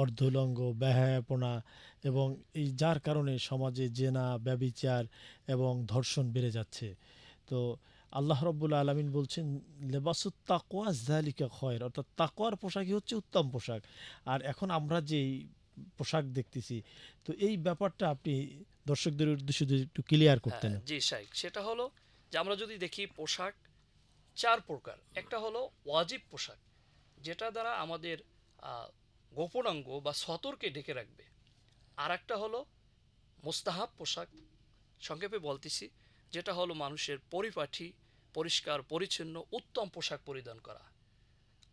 অর্ধলঙ্গ, বেহায়াপনা, এবং এই যার কারণে সমাজে জেনা, ব্যভিচার এবং ধর্ষণ বেড়ে যাচ্ছে। তো আল্লাহ রব্বুল আলামিন বলছেন লেবাসুত তাকওয়া যালিকা খয়র, অর্থাৎ তাকওয়ার পোশাকই হচ্ছে উত্তম পোশাক। আর এখন আমরা যেই পোশাক দেখতেছি, তো এই ব্যাপারটা আপনি দর্শকদের উদ্দেশ্যে যদি একটু ক্লিয়ার করতেন। জি শাইখ, সেটা হলো যে আমরা যদি দেখি পোশাক চার প্রকার। একটা হলো ওয়াজিব পোশাক, যেটা দ্বারা আমাদের গোপনাঙ্গ বা সতরকে ঢেকে রাখবে। আর একটা হলো মুস্তাহাব পোশাক, সংক্ষেপে বলতেছি, যেটা হলো মানুষের পরিপাটি, পরিষ্কার পরিচ্ছন্ন উত্তম পোশাক পরিধান করা।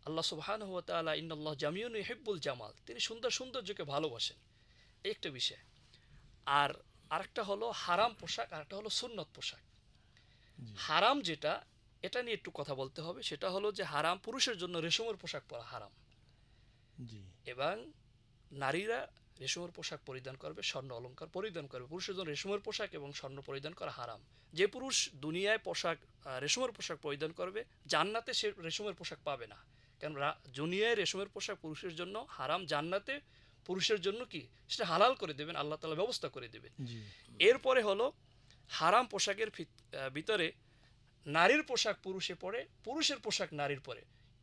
আল্লাহ সুবহানাহু ওয়া তাআলা ইন্নাল্লাহ জামিউন ইউহিব্বুল জামাল, তিনি সৌন্দর্যকে ভালোবাসেন, এই একটা বিষয়। আর আরেকটা হলো হারাম পোশাক, আরেকটা হলো সুন্নত পোশাক। হারাম যেটা, এটা নিয়ে একটু কথা বলতে হবে। সেটা হলো যে হারাম, পুরুষের জন্য রেশমের পোশাক পরা হারাম, জি, এবং নারীরা রেশমের পোশাক পরিধান করবে, স্বর্ণ অলংকার পরিধান করবে। পুরুষের জন্য রেশমের পোশাক এবং স্বর্ণ পরিধান করা হারাম। যে পুরুষ দুনিয়ায় রেশমের পোশাক পরিধান করবে, জান্নাতে সে রেশমের পোশাক পাবে না। কারণ দুনিয়ায় রেশমের পোশাক পুরুষের জন্য হারাম, জান্নাতে পুরুষের জন্য কি সেটা হালাল করে দেবেন, আল্লাহ তাআলা ব্যবস্থা করে দেবেন। জি, এরপরে হলো হারাম পোশাকের ভিতরে নারীর পোশাক পুরুষে পরে, পুরুষের পোশাক নারীর পরে।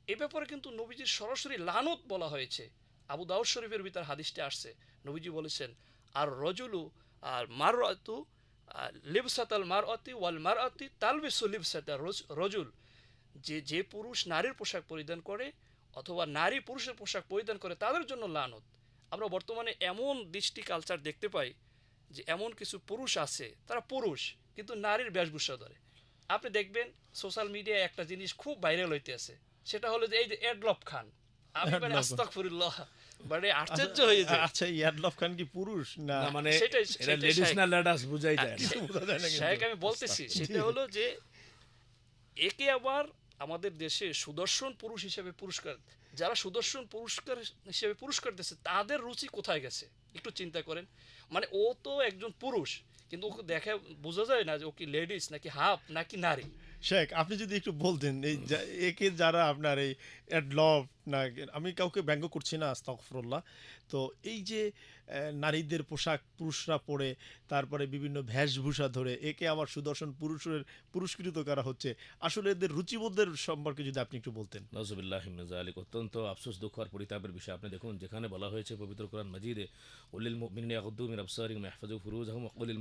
এ ব্যাপারে কিন্তু নবীজির সরাসরি লানত বলা হয়েছে। আবু দাউদ শরীফের ভিতর হাদিসটা আসছে, নবীজি বলেছেন আর রজুলু আর মারআতু লিবসাতাল মারআতি ওয়াল মারআতি তালবিসু লিবসাতা রজুল। যে পুরুষ নারীর পোশাক পরিধান করে অথবা নারী পুরুষের পোশাক পরিধান করে, তাদের জন্য লানত। আমরা বর্তমানে এমন দৃষ্টি কালচার দেখতে পাই যে এমন কিছু পুরুষ আছে, তারা পুরুষ কিন্তু নারীর বেশভূষা ধরে। আপনি দেখবেন সোশ্যাল মিডিয়ায় একটা জিনিস খুব ভাইরাল হইতে আছে, সেটা হলো যে এই যে এডলফ খান। আমি মানে আস্তাগফিরুল্লাহ, মানে আশ্চর্য হয়ে যায়। আচ্ছা, ইয়াদলফ খান কি পুরুষ না? না মানে সেটাই এটা লেডিস না লেডাস বুঝাই যায় না। কিছু বোঝা যায় না কিন্তু। শায়েখ, আমি বলতেছি সেটা হলো যে একে আবার আমাদের দেশে সুদর্শন পুরুষ হিসেবে পুরস্কার, যারা সুদর্শন পুরস্কার হিসেবে পুরস্কার দিচ্ছে, তাদের রুচি কোথায় গেছে একটু চিন্তা করেন। মানে ও তো একজন পুরুষ, কিন্তু ওকে দেখে বোঝা যায় না যে ও কি লেডিস নাকি হাফ নাকি নারী। শেখ, আপনি যদি একটু বলতেন এই একে যারা আপনার এই অ্যাডলভ না, আমি কাউকে ব্যঙ্গ করছি না, আস্তাগফিরুল্লাহ। তো এই যে নারীদের পোশাক পুরুষরা পরে, তারপরে বিভিন্ন বেশভূষা ধরে একে আবার সুদর্শন পুরুষের পুরস্কৃত করা হচ্ছে, আসলে এদের রুচিবোধের সম্পর্কে যদি আপনি একটু বলতেন। নাউজুবিল্লাহি মিন যালিক, অত্যন্ত আফসোস, দুঃখ আর পরিতাপের বিষয়। আপনি দেখুন, যেখানে বলা হয়েছে পবিত্র কোরআন মাজিদে, উলিল মুমিনিনা ইয়াগুদ্দু মিন আবসারিহিম ওয়া ইয়াহফাযু ফুরুজাহুম ওয়া কুলিল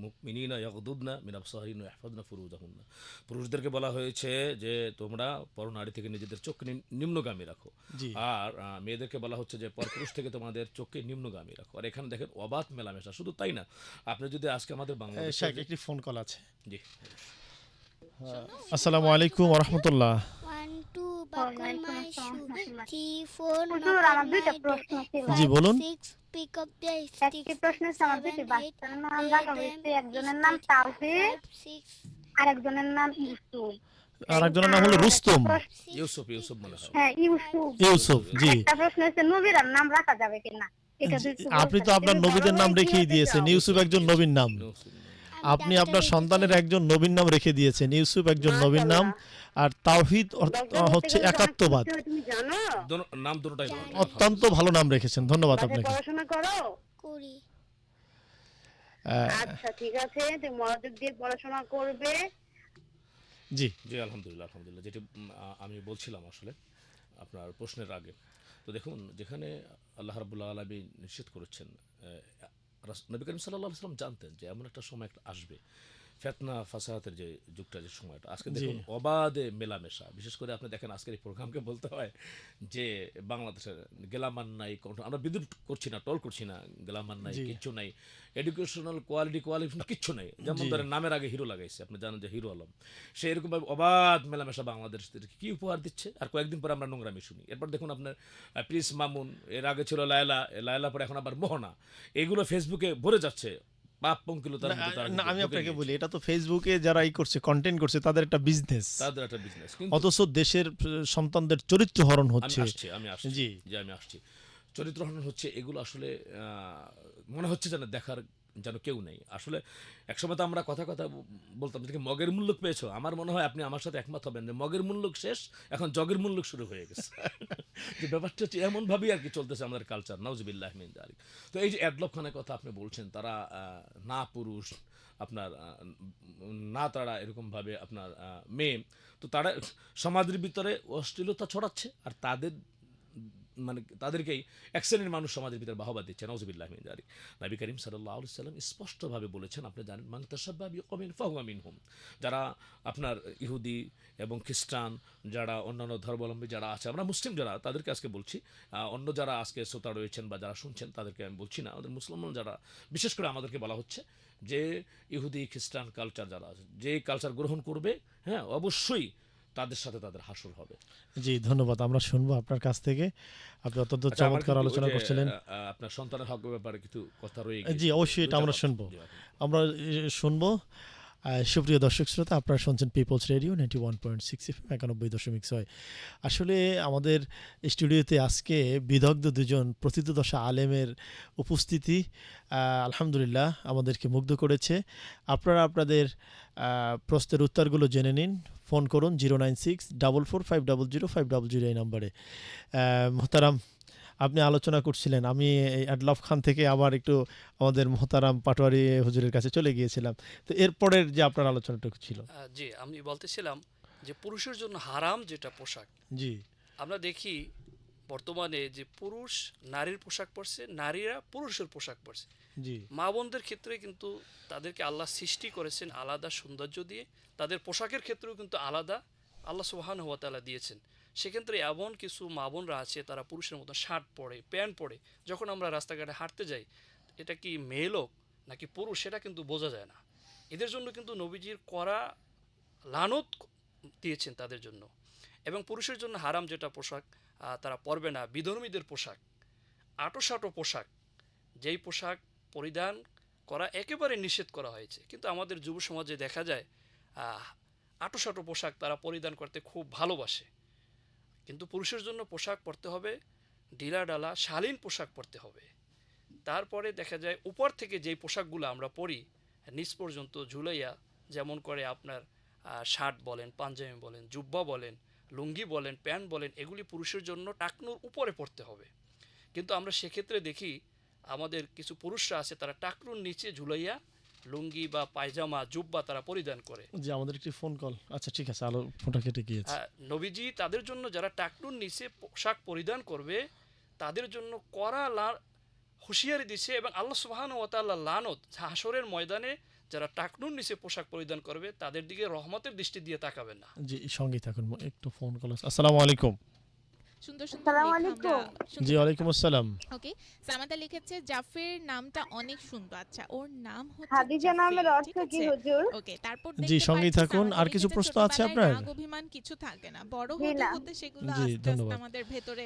মুমিনিনা ইয়াগুদ্দুনা মিন আবসারিহিম ওয়া ইয়াহফাযনা ফুরুজাহুন্না। পুরুষদেরকে বলা হয়েছে যে তোমরা পরনারী থেকে নিজেদের চোখ নিম্নগামী রাখো, জি। আর মেয়েদেরকে বলা হচ্ছে যে পরপুরুষ থেকে তোমাদের চোখকে নিম্নগামী রাখো। আর এখানে দেখেন অবাধ মেলামেশা। শুধু তাই না, আপনি যদি আজকে আমাদের বাংলাদেশে শেখ, একটি ফোন কল আছে। জি, আসসালামু আলাইকুম ওয়া রাহমাতুল্লাহ। 1 2 buckle my shoe 3 4 হুজুর, আমার দুইটা প্রশ্ন ছিল। জি, বলুন। 6 pick up the একটি sticks প্রশ্ন হচ্ছে, আমার দুটি বাচ্চার নাম রাখা হয়েছে, একজনের নাম তাওফিক 6 আর একজনের নাম ইউসুফ। আর একজনের নাম হলো রুস্তম। ইউসুফ মনে হয়। হ্যাঁ, ইউসুফ। ইউসুফ, জি। একটা প্রশ্ন হচ্ছে, নবীর নাম রাখা যাবে কিনা, এটা তো একটু আপনি তো বলতেন। আপনার তিনি নবীদের বড় নাম হয়ে রেখেই কি হতে দিয়েছেন, চাও? ইউসুফ একজন নবীর নাম। আপনি আপনার সন্তানের একজন নবীর নাম রেখে দিয়েছেন, ইউসুফ একজন নবীর নাম। আর তাওহীদ হচ্ছে একাত্মবাদ। তুমি জানো? নাম দুটোটাই অত্যন্ত ভালো নাম রেখেছেন, ধন্যবাদ বাসায় আপনাকে। পড়াশোনা করো? করি। আচ্ছা, ঠিক আছে, তুমি মনোযোগ দিয়ে পড়াশোনা করবে। জি। জি, আলহামদুলিল্লাহ আলহামদুলিল্লাহ। যেটি আমি বলছিলাম আসলে আপনার প্রশ্নের আগে, তো দেখুন, যেখানে আল্লাহ রাব্বুল আলামিন নিষেধ করেছেন, নবী করিম সাল্লাল্লাহু আলাইহি ওয়াসাল্লাম জানতেন যে এমন একটা সময় একটা আসবে, ফিতনা ফাসাদের যে যুগটা, যে সময়টা। আজকে দেখুন অবাধে মেলামেশা। বিশেষ করে আপনি দেখেন আজকের এই প্রোগ্রামকে বলতে হয় যে বাংলাদেশের গেলামান নাই, আমরা বিদ্যুৎ করছি না, টল করছি না, গেলামান নাই, কিচ্ছু নাই, এডুকেশনাল কোয়ালিফিকেশন কিচ্ছু নাই। যেমন ধরেন নামের আগে হিরো লাগাইছে, আপনি জানেন যে হিরো আলম, সে এরকমভাবে অবাধ মেলামেশা বাংলাদেশকে কি উপহার দিচ্ছে। আর কয়েকদিন পরে আমরা নোংরামি শুনি। এরপর দেখুন আপনার প্রিন্স মামুন, এর আগে ছিল লায়লা, পরে এখন আবার মোহনা। এগুলো ফেসবুকে ভরে যাচ্ছে পাপ পঙ্কিলতার মধ্যে তারা না, আমি ঢুকে আপনাকে গিয়েছে। বলি, এটা তো ফেসবুকে যারা করছে, কন্টেন্ট করছে, তাদের একটা বিজনেস। তাদের একটা বিজনেস। অথচ দেশের সন্তানদের চরিত্র হরণ হচ্ছে। আমি আসছি জি। আমি আসছি। চরিত্রহরণ হচ্ছে, এগুলো আসলে মনে হচ্ছে যেন দেখার যেন কেউ নেই। আসলে একসময় তো আমরা কথা বলতাম যে মগের মূল্য পেয়েছো। আমার মনে হয় আপনি আমার সাথে একমত হবেন যে মগের মূল্য শেষ, এখন জগের মূল্য শুরু হয়ে গেছে। যে ব্যাপারটা হচ্ছে এমনভাবেই আর কি চলতেছে আমাদের কালচার। নাউজুবিল্লাহ মিন যালিক। তো এই যে অ্যাডলব খানের কথা আপনি বলছেন, তারা না পুরুষ, আপনার না তারা এরকমভাবে আপনার মেয়ে, তো তারা সমাজের ভিতরে অশ্লীলতা ছড়াচ্ছে, আর মানে তাদেরকেই এক শ্রেণীর মানুষ সমাজের ভিতরে বাহবা দিচ্ছে। নাউজুবিল্লাহ মিন যালিক। নবী করিম সাল্লাল্লাহু আলাইহি ওয়াসাল্লাম স্পষ্টভাবে বলেছেন, আপনি জানেন, মান তাশাব্বাহা বিকওমিন ফাহুয়া মিনহুম। যারা আপনার ইহুদি এবং খ্রিস্টান, যারা অন্যান্য ধর্মাবলম্বী যারা আছে, আমরা মুসলিম যারা, তাদেরকে আজকে বলছি, অন্য যারা আজকে শ্রোতা রয়েছেন বা যারা শুনছেন তাদেরকে আমি বলছি না, আমাদের মুসলমান যারা, বিশেষ করে আমাদেরকে বলা হচ্ছে যে ইহুদি খ্রিস্টান কালচার যারা আছে, যে কালচার গ্রহণ করবে, হ্যাঁ, অবশ্যই তাদের সাথে তাদের হাসর হবে। জি, ধন্যবাদ। আমরা শুনবো আপনার কাছ থেকে। আপনি অত্যন্ত চমৎকার আলোচনা করছিলেন। আপনার সন্তানের হকের ব্যাপারে কিছু কথা রয়ে গেছে। জি, অবশ্যই এটা আমরা শুনবো। আমরা শুনবো। সুপ্রিয় দর্শক শ্রোতা, আপনারা শুনছেন পিপলস রেডিও 91.6 FM 91.6। আসলে আমাদের স্টুডিওতে আজকে বিদগ্ধ দুজন প্রথিতযশা আলেমের উপস্থিতি আলহামদুলিল্লাহ আমাদেরকে মুগ্ধ করেছে। আপনারা আপনাদের প্রশ্নের উত্তরগুলো জেনে নিন। ফোন করুন 09644500500 এই নম্বরে। মোহতারাম, আপনি আলোচনা করছিলেন, আমি অ্যাডলব খান থেকে আবার একটু আমাদের মোহতারাম পাটোয়ারি হুজুরের কাছে চলে গিয়েছিলাম। তো এরপরের যে আপনার আলোচনাটুকু ছিল। জি, আমি বলতেছিলাম যে পুরুষের জন্য হারাম যেটা পোশাক, জি। আমরা দেখি বর্তমানে যে পুরুষ নারীর পোশাক পরছে, নারীরা পুরুষের পোশাক পরছে। জি। মা বোনদের ক্ষেত্রে কিন্তু তাদেরকে আল্লাহ সৃষ্টি করেছেন আলাদা সৌন্দর্য দিয়ে, তাদের পোশাকের ক্ষেত্রেও কিন্তু আলাদা আল্লাহ সুবহানাহু ওয়া তাআলা দিয়েছেন। সেক্ষেত্রে এমন কিছু মা বোনরা আছে, তারা পুরুষের মতো শার্ট পরে, প্যান্ট পরে, যখন আমরা রাস্তাঘাটে হাঁটতে যাই, এটা কি মেয়ে লোক নাকি পুরুষ সেটা কিন্তু বোঝা যায় না। এদের জন্য কিন্তু নবীজির কড়া লানত দিয়েছেন তাদের জন্য। এবং পুরুষের জন্য হারাম যেটা পোশাক তারা পরবে না, বিধর্মীদের পোশাক, আটোসাটো পোশাক, যেই পোশাক পরিধান করা একেবারে নিষেধ করা হয়েছে। কিন্তু আমাদের যুব সমাজে দেখা যায় আটোসাটো পোশাক তারা পরিধান করতে খুব ভালোবাসে। কিন্তু পুরুষের জন্য পোশাক পরতে হবে ঢিলা ঢালা শালীন পোশাক পরতে হবে। তারপরে দেখা যায় উপর থেকে যেই পোশাকগুলো আমরা পরি নিচ পর্যন্ত ঝুলাইয়া, যেমন করে আপনার শার্ট বলেন, পাঞ্জাবি বলেন, জুব্বা বলেন, লুঙ্গি বলেন, প্যান্ট বলেন, এগুলি পুরুষের জন্য টাকনুর উপরে পড়তে হবে। কিন্তু আমরা সেক্ষেত্রে দেখি আমাদের কিছু পুরুষরা আছে তারা টাকনুর নিচে ঝুলাইয়া লুঙ্গি বা পায়জামা, জুব্বা তারা পরিধান করে। জি, আমাদের একটি ফোন কল। আচ্ছা ঠিক আছে, আলো ফোনটা কেটে গিয়েছে। নবীজি তাদের জন্য যারা টাকনুর নিচে পোশাক পরিধান করবে তাদের জন্য কড়া হুঁশিয়ারি দিছে, এবং আল্লাহ সুবহানাহু ওয়া তাআলা লানত, হাসরের ময়দানে যারা টাকনুর নিচে পোশাক পরিধান করবে তাদের দিকে রহমতের দৃষ্টি দিয়ে তাকাবেন না। জি, সঙ্গেই থাকুন, একটু ফোন কল আছে। আসসালামু আলাইকুম। সুন্দর সুন্দর আসসালামু লেখা আলাইকুম। আমরা শুনতে জি, ওয়ালাইকুম আসসালাম। ওকে, সামাদা লিখেছে জাফের নামটা অনেক সুন্দর। আচ্ছা, ওর নাম হচ্ছে খাদিজা নামের জাফের, অর্থ ঠিক কি আছে? হুজুর? ওকে, তারপর জি, দেখতে সঙ্গেই পাচ্ছি থাকুন। সামাদা আর কিছু লিখেছে, প্রশ্ন আছে ছোটবেলায় আপনার? রাগ অভিমান কিছু থাকে না, বড় জি হতে না। হতে সেগুলো জি, আস্তে আস্তে ধন্যবাদ। আমাদের ভেতরে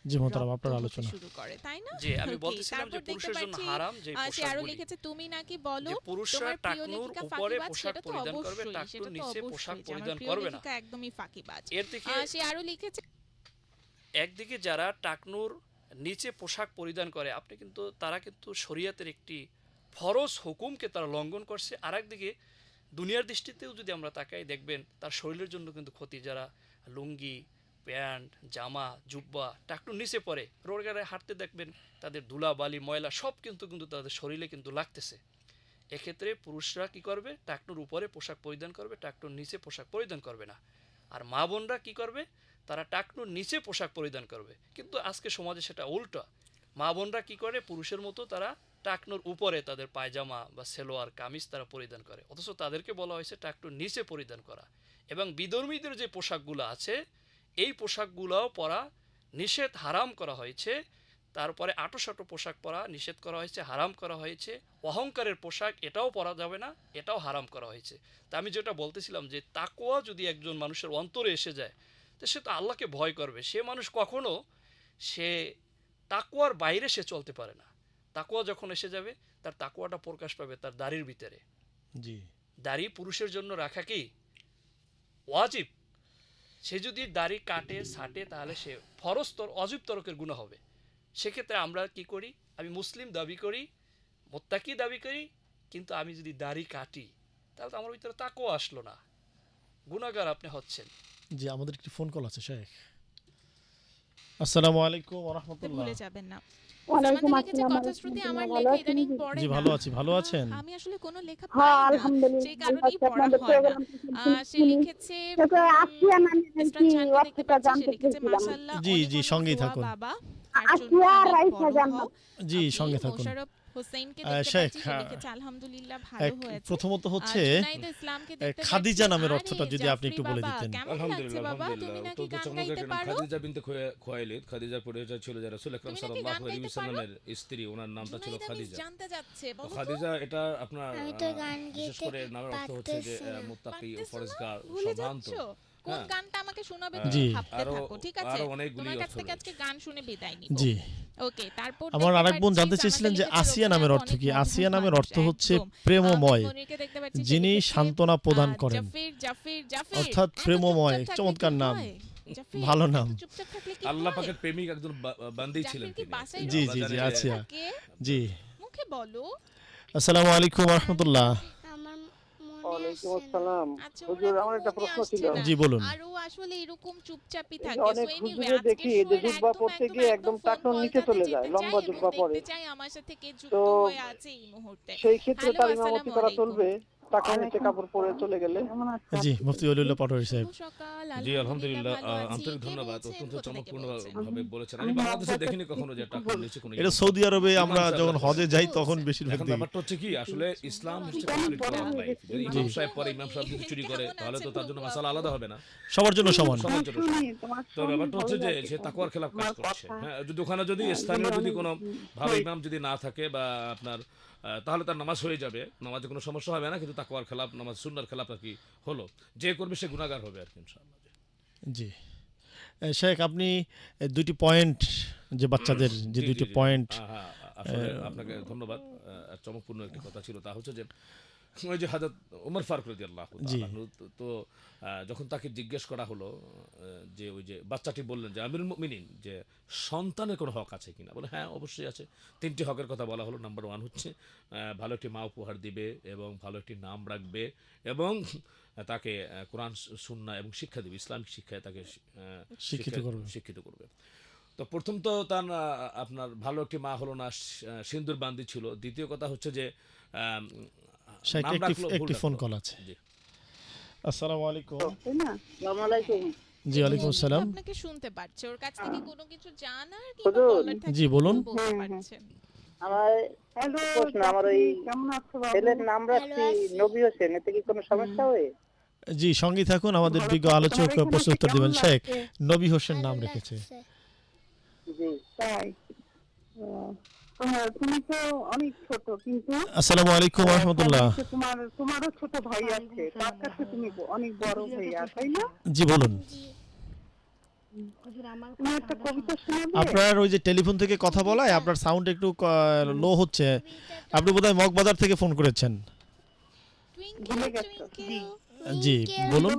জি মোহতারাম, রপ্ত আপনার হতে আলোচনা। শুরু করে, তাই না? যে আমি ওকে, বলতেছিলাম যে তারপর দেখতে পুরুষের জন্য পাচ্ছি হারাম যে সে আরো পোশাকগুলি, লিখেছে তুমি নাকি বলো যে পুরুষরা তোমার প্রিয় টাকনুর লেখিকা উপরে ফাঁকিবাজ, পোশাক সেটা তো পরিধান করবে, অবশ্যই, টাকনুর সেটা তো নিচে পোশাক অবশ্যই যে আমার পরিধান প্রিয় করবে না। লেখিকা একদমই ফাঁকিবাজ। এর থেকে সে আরো লিখেছে একদিকে যারা টাকনুর নিচে পোশাক পরিধান করে তারা কিন্তু শরীয়তের একটি ফরজ হুকুমকে তারা লঙ্ঘন করছে। আর একদিকে দুনিয়ার দৃষ্টিতেও যদি আমরা তাকাই দেখবেন তার শরীরের জন্য কিন্তু ক্ষতি। যারা লুঙ্গি, প্যান্ট, জামা, জুব্বা টাকনুর নিচে পরে রোডঘাটে হাঁটতে দেখবেন তাদের ধুলা বালি ময়লা সব কিন্তু তাদের শরীরে কিন্তু লাগতেছে। এক্ষেত্রে পুরুষরা কি করবে? টাকনুর উপরে পোশাক পরিধান করবে, টাকনুর নিচে পোশাক পরিধান করবে না। আর মা বোনরা কি করবে? তারা টাকনুর নিচে পোশাক পরিধান করবে। কিন্তু আজকে সমাজে সেটা উল্টো। মা বোনরা কি করে? পুরুষের মতো তারা টাকনুর উপরে তাদের পায়জামা বা সেলোয়ার কামিজ তারা পরিধান করে, অথচ তাদেরকে বলা হয়েছে টাকনুর নিচে পরিধান করা। এবং বিধর্মীদের যে পোশাকগুলো আছে এই পোশাকগুলোও পরা নিষেধ, হারাম করা হয়েছে। তারপরে আঁটো পোশাক পরা নিষেধ করা হয়েছে, হারাম করা হয়েছে। অহংকারের পোশাক এটাও পরা যাবে না, এটাও হারাম করা হয়েছে। তা আমি যেটা বলতেছিলাম যে তাকওয়া যদি একজন মানুষের অন্তরে এসে যায় তো সে তো আল্লাহকে ভয় করবে। সে মানুষ কখনো সে তাকওয়ার বাইরে সে চলতে পারে না। তাকওয়া যখন এসে যাবে তার তাকওয়াটা প্রকাশ পাবে তার দাড়ির ভিতরে। জি, দাড়ি পুরুষের জন্য রাখা কি ওয়াজিব? সে যদি দাড়ি কাটে ছাটে তাহলে সে ফরজ অজীব তরকের গুনাহ হবে। সেক্ষেত্রে আমরা কি করি? আমি মুসলিম দাবি করি, মোত্তাকি দাবি করি, কিন্তু আমি যদি দাড়ি কাটি তাহলে তো আমার ভিতরে তাকওয়া আসলো না, গুনাহগার আপনি হচ্ছেন। জি, আমাদের একটি ফোন কল আছে শেখ। আসসালামু আলাইকুম ওয়া রাহমাতুল্লাহ। ভুলে যাবেন না। ওয়ালাইকুম সামাদা লিখেছে আসসালাম। কথা শ্রুতি আমার ভালো লেখা আছেন ইদানিং জি? পড়ে জি, না। ভালো আছি। ভালো আছেন? আমি আসলে কোনো লেখা হ্যাঁ, পাই না, আলহামদুলিল্লাহ সেই ভালো কারণেই আছি। পড়া আপনাদের হয় না। প্রোগ্রাম সে শুনি। লিখেছে তো আসিয়া নামের ইসরাত কি জাহানকে দেখতে অর্থটা পাচ্ছি, সে জানতে লিখেছে চেয়েছিলাম। মাশাআল্লাহ জি, অনেক জি, অনেক সঙ্গেই দোয়া থাকুন। বাবা, তার জন্য আসিয়া অনেক রাইসা বড় জান্নাত। হও। জি, আপনি সঙ্গে থাকুন। মোশাররফ হোসেনকে দেখতে শেখ, পাচ্ছি, সে লিখেছে আলহামদুলিল্লাহ ভালো এক হয়েছে। প্রথমত হচ্ছে জুনাইদ ইসলামকে দেখতে খাদিজা পাচ্ছি। নামের আরে অর্থটা যদি আপনি একটু বলে জাফরি দিতেন। বাবা, কেমন লাগছে বাবা? তুমি নাকি গান গাইতে পারো? খাদিজা বিনতে খুয়াইলিদ, খাদিজার পরিচয় ছিল যে রাসূল আকরাম তুমি নাকি সাল্লাল্লাহু গান আলাইহি গাইতে ওয়াসাল্লামের স্ত্রী, ওনার নামটা ছিল জুনাইদ আমি খাদিজা। জানতে যাচ্ছে, তো বলো তো। খাদিজা এটা আপনার আমি তো গান বিশেষ গাইতে করে নামের অর্থ হচ্ছে যে পারতেছি না। মুত্তাকি ও পারতেছো না? ফরেজগার, ভুলে সম্ভ্রান্ত। যাচ্ছো? কোন হ্যাঁ। গানটা আমাকে শোনাবে জি। তুমি ভাবতে আরো- থাকো, ঠিক আছে? আরো অনেকগুলি তোমার কাছ অর্থ থেকে রয়েছে। আজকে গান শুনে বিদায় নিব। জি, ওকে, তারপর আমার দেখতে আরেক বোন পাচ্ছি জানতে জামাতা চেয়েছিলেন যে লিখেছে আসিয়া রোকেয়া নামের আপু অর্থ অনেক কি? মধুর আসিয়া নামের মানুষ, অর্থ হচ্ছে একদম। প্রেমময়, মনিরকে দেখতে পাচ্ছি, সে যিনি লিখেছে, সান্ত্বনা প্রদান করেন, জাফির অর্থাৎ এত প্রেমময়। চুপচাপ থাকলে চমৎকার কি নাম, হয়? জাফির, ভালো এত নাম। চুপচাপ থাকলে কি আল্লাহ হয়? পাকের প্রেমিক একজন বান্দী ছিলেন জাফির কি তিনি। বাসায় জি, আমরা জি, জানি জি, যে- আছিয়া। থাকে? জি, মুখে বলো। আসসালামু আলাইকুম ওয়া রাহমাতুল্লাহ। আমার মনে ওয়ালাইকুম আসছে না। আসসালাম। আচ্ছা, ওর হুজুর এখন আমার একটা মনে প্রশ্ন আসছে ছিল। না। জি, বলুন। আর ও আসলে এরকম চুপচাপই এই যে থাকে। অনেক So anyway, হুজুরে আজকের দেখি যে শোয়ের জুব্বা পরতে গিয়ে একদম টাকনুর নিচে চলে যায়, লম্বা জুব্বা পরে। চাই আমার সাথে কে যুক্ত তো হয়ে আছে এই মুহূর্তে। সেই ক্ষেত্রে হ্যালো, তার ইমামতি আসসালামু করা আলাইকুম। চলবে টাকনুর নিচে কাপড় পরে চলে গেলে? জি, মুফতি ওলিউল্লাহ পাটোয়ারি সাহেব। শুভ সকাল, জি আলহামদুলিল্লাহ, ভালো আছি। আন্তরিক কে ধন্যবাদ। বলছেন? অত্যন্ত কোথা থেকে চমকপূর্ণ বলছেন? ভাবে বলেছেন। আমি বাংলাদেশে দেখিনি কখনো যে টাকা নিচে কোনো এটা ইমাম সৌদি আরবে আমরা সাহেব যখন বলেছেন। হজে যাই তখন বেশিরভাগ এখন দেখি। ব্যাপারটা হচ্ছে কি, আসলে ইসলাম হচ্ছে জি। কমপ্লিট করার লাইফ। যদি ইমাম জি। সাহেব পরে, ইমাম সাহেব যদি চুরি করে, কেমন তাহলে তো আছেন তার জন্য বাবু মাসালা আপু? আলাদা হবে না, সবার জন্য সমান। সবার জন্য সমান। তোমার তো ব্যাপারটা হচ্ছে যে সে তাকওয়ার খেলাফ কাজ করছে। হ্যাঁ, যদি ওখানে যদি স্থানীয় যদি কোনো ভালো ইমাম যদি না থাকে বা আপনার তাহলে তার নামাজ হয়ে যাবে, নামাজে কোনো সমস্যা হবে না, কিন্তু তাকওয়ার খেলাফ, নামাজ সুন্নাহর খেলাফ আর কি হলো, যে করবে সে গুনাহগার হবে আর কি ইনশাআল্লাহ। জি, শেখ আপনি দুইটি পয়েন্ট, যে বাচ্চাদের যে দুইটি পয়েন্ট, হ্যাঁ, আসলে আপনাকে ধন্যবাদ। চমকপূর্ণ একটি কথা ছিল, তা হচ্ছে যে ওই যে হযরত ওমর ফারুক রাদিয়াল্লাহু জি। তাআলা আনহু তো যখন তাকে জিজ্ঞেস করা হলো যে ওই যে বাচ্চাটি বললেন যে আমিরুল মুমিনিন যে সন্তানের কোনো হক আছে কিনা, বলে হ্যাঁ অবশ্যই আছে। 3টি হকের কথা বলা হলো। নাম্বার 1 হচ্ছে ভালো একটি মা উপহার দিবে এবং ভালো একটি নাম রাখবে এবং তাকে কোরআন সুন্নাহ এবং শিক্ষা দিবে, ইসলামিক শিক্ষায় তাকে শিক্ষিত করবে। তো প্রথম তো তার আপনার ভালো একটি মা হলো না, সিন্দুর বান্দি ছিল। দ্বিতীয় কথা হচ্ছে যে শেখ, নাম রাখলো, ভুল একটি ফোন রাখলো। কল আছে। জি। আসসালামু আলাইকুম। তাই না? আসসালামু আলাইকুম। জি, ওয়ালাইকুম আসসালাম। আপনাকে শুনতে পারছে, ওর কাছ থেকে কোনো কিছু জানার হুজুর। কিংবা বলার থাকলে জি, বলুন। বলতে হ্যাঁ, পারছেন। আমার প্রশ্ন, আমার ওই ছেলের নাম রাখছি নবী হোসেন, এতে কি কোনো সমস্যা হয়? জি, সঙ্গী থাকুন, আমাদের বিজ্ঞ আলোচক প্রশ্ন উত্তর দিবেন। শেখ নবী হোসেন নাম ভালো রেখেছে। লাগছে। জি তাই। তুমি তো অনেক ছোট, কিন্তু আসসালামু আলাইকুম ওয়া রাহমাতুল্লাহ। তোমারও ছোট ভাই আছে, তার কাছে তুমি অনেক বড় ভাইয়া, তাই না? জি, বলুন। জি। তুমি একটা কবিতা শোনাবে? আপনার ওই যে টেলিফোন থেকে কথা বলায় আপনার সাউন্ড একটু লো হচ্ছে। আপনি বোধহয় মগবাজার থেকে ফোন করেছেন। ভুলে টুইঙ্কেল গেছো। টুইঙ্কেল জি, বলুন।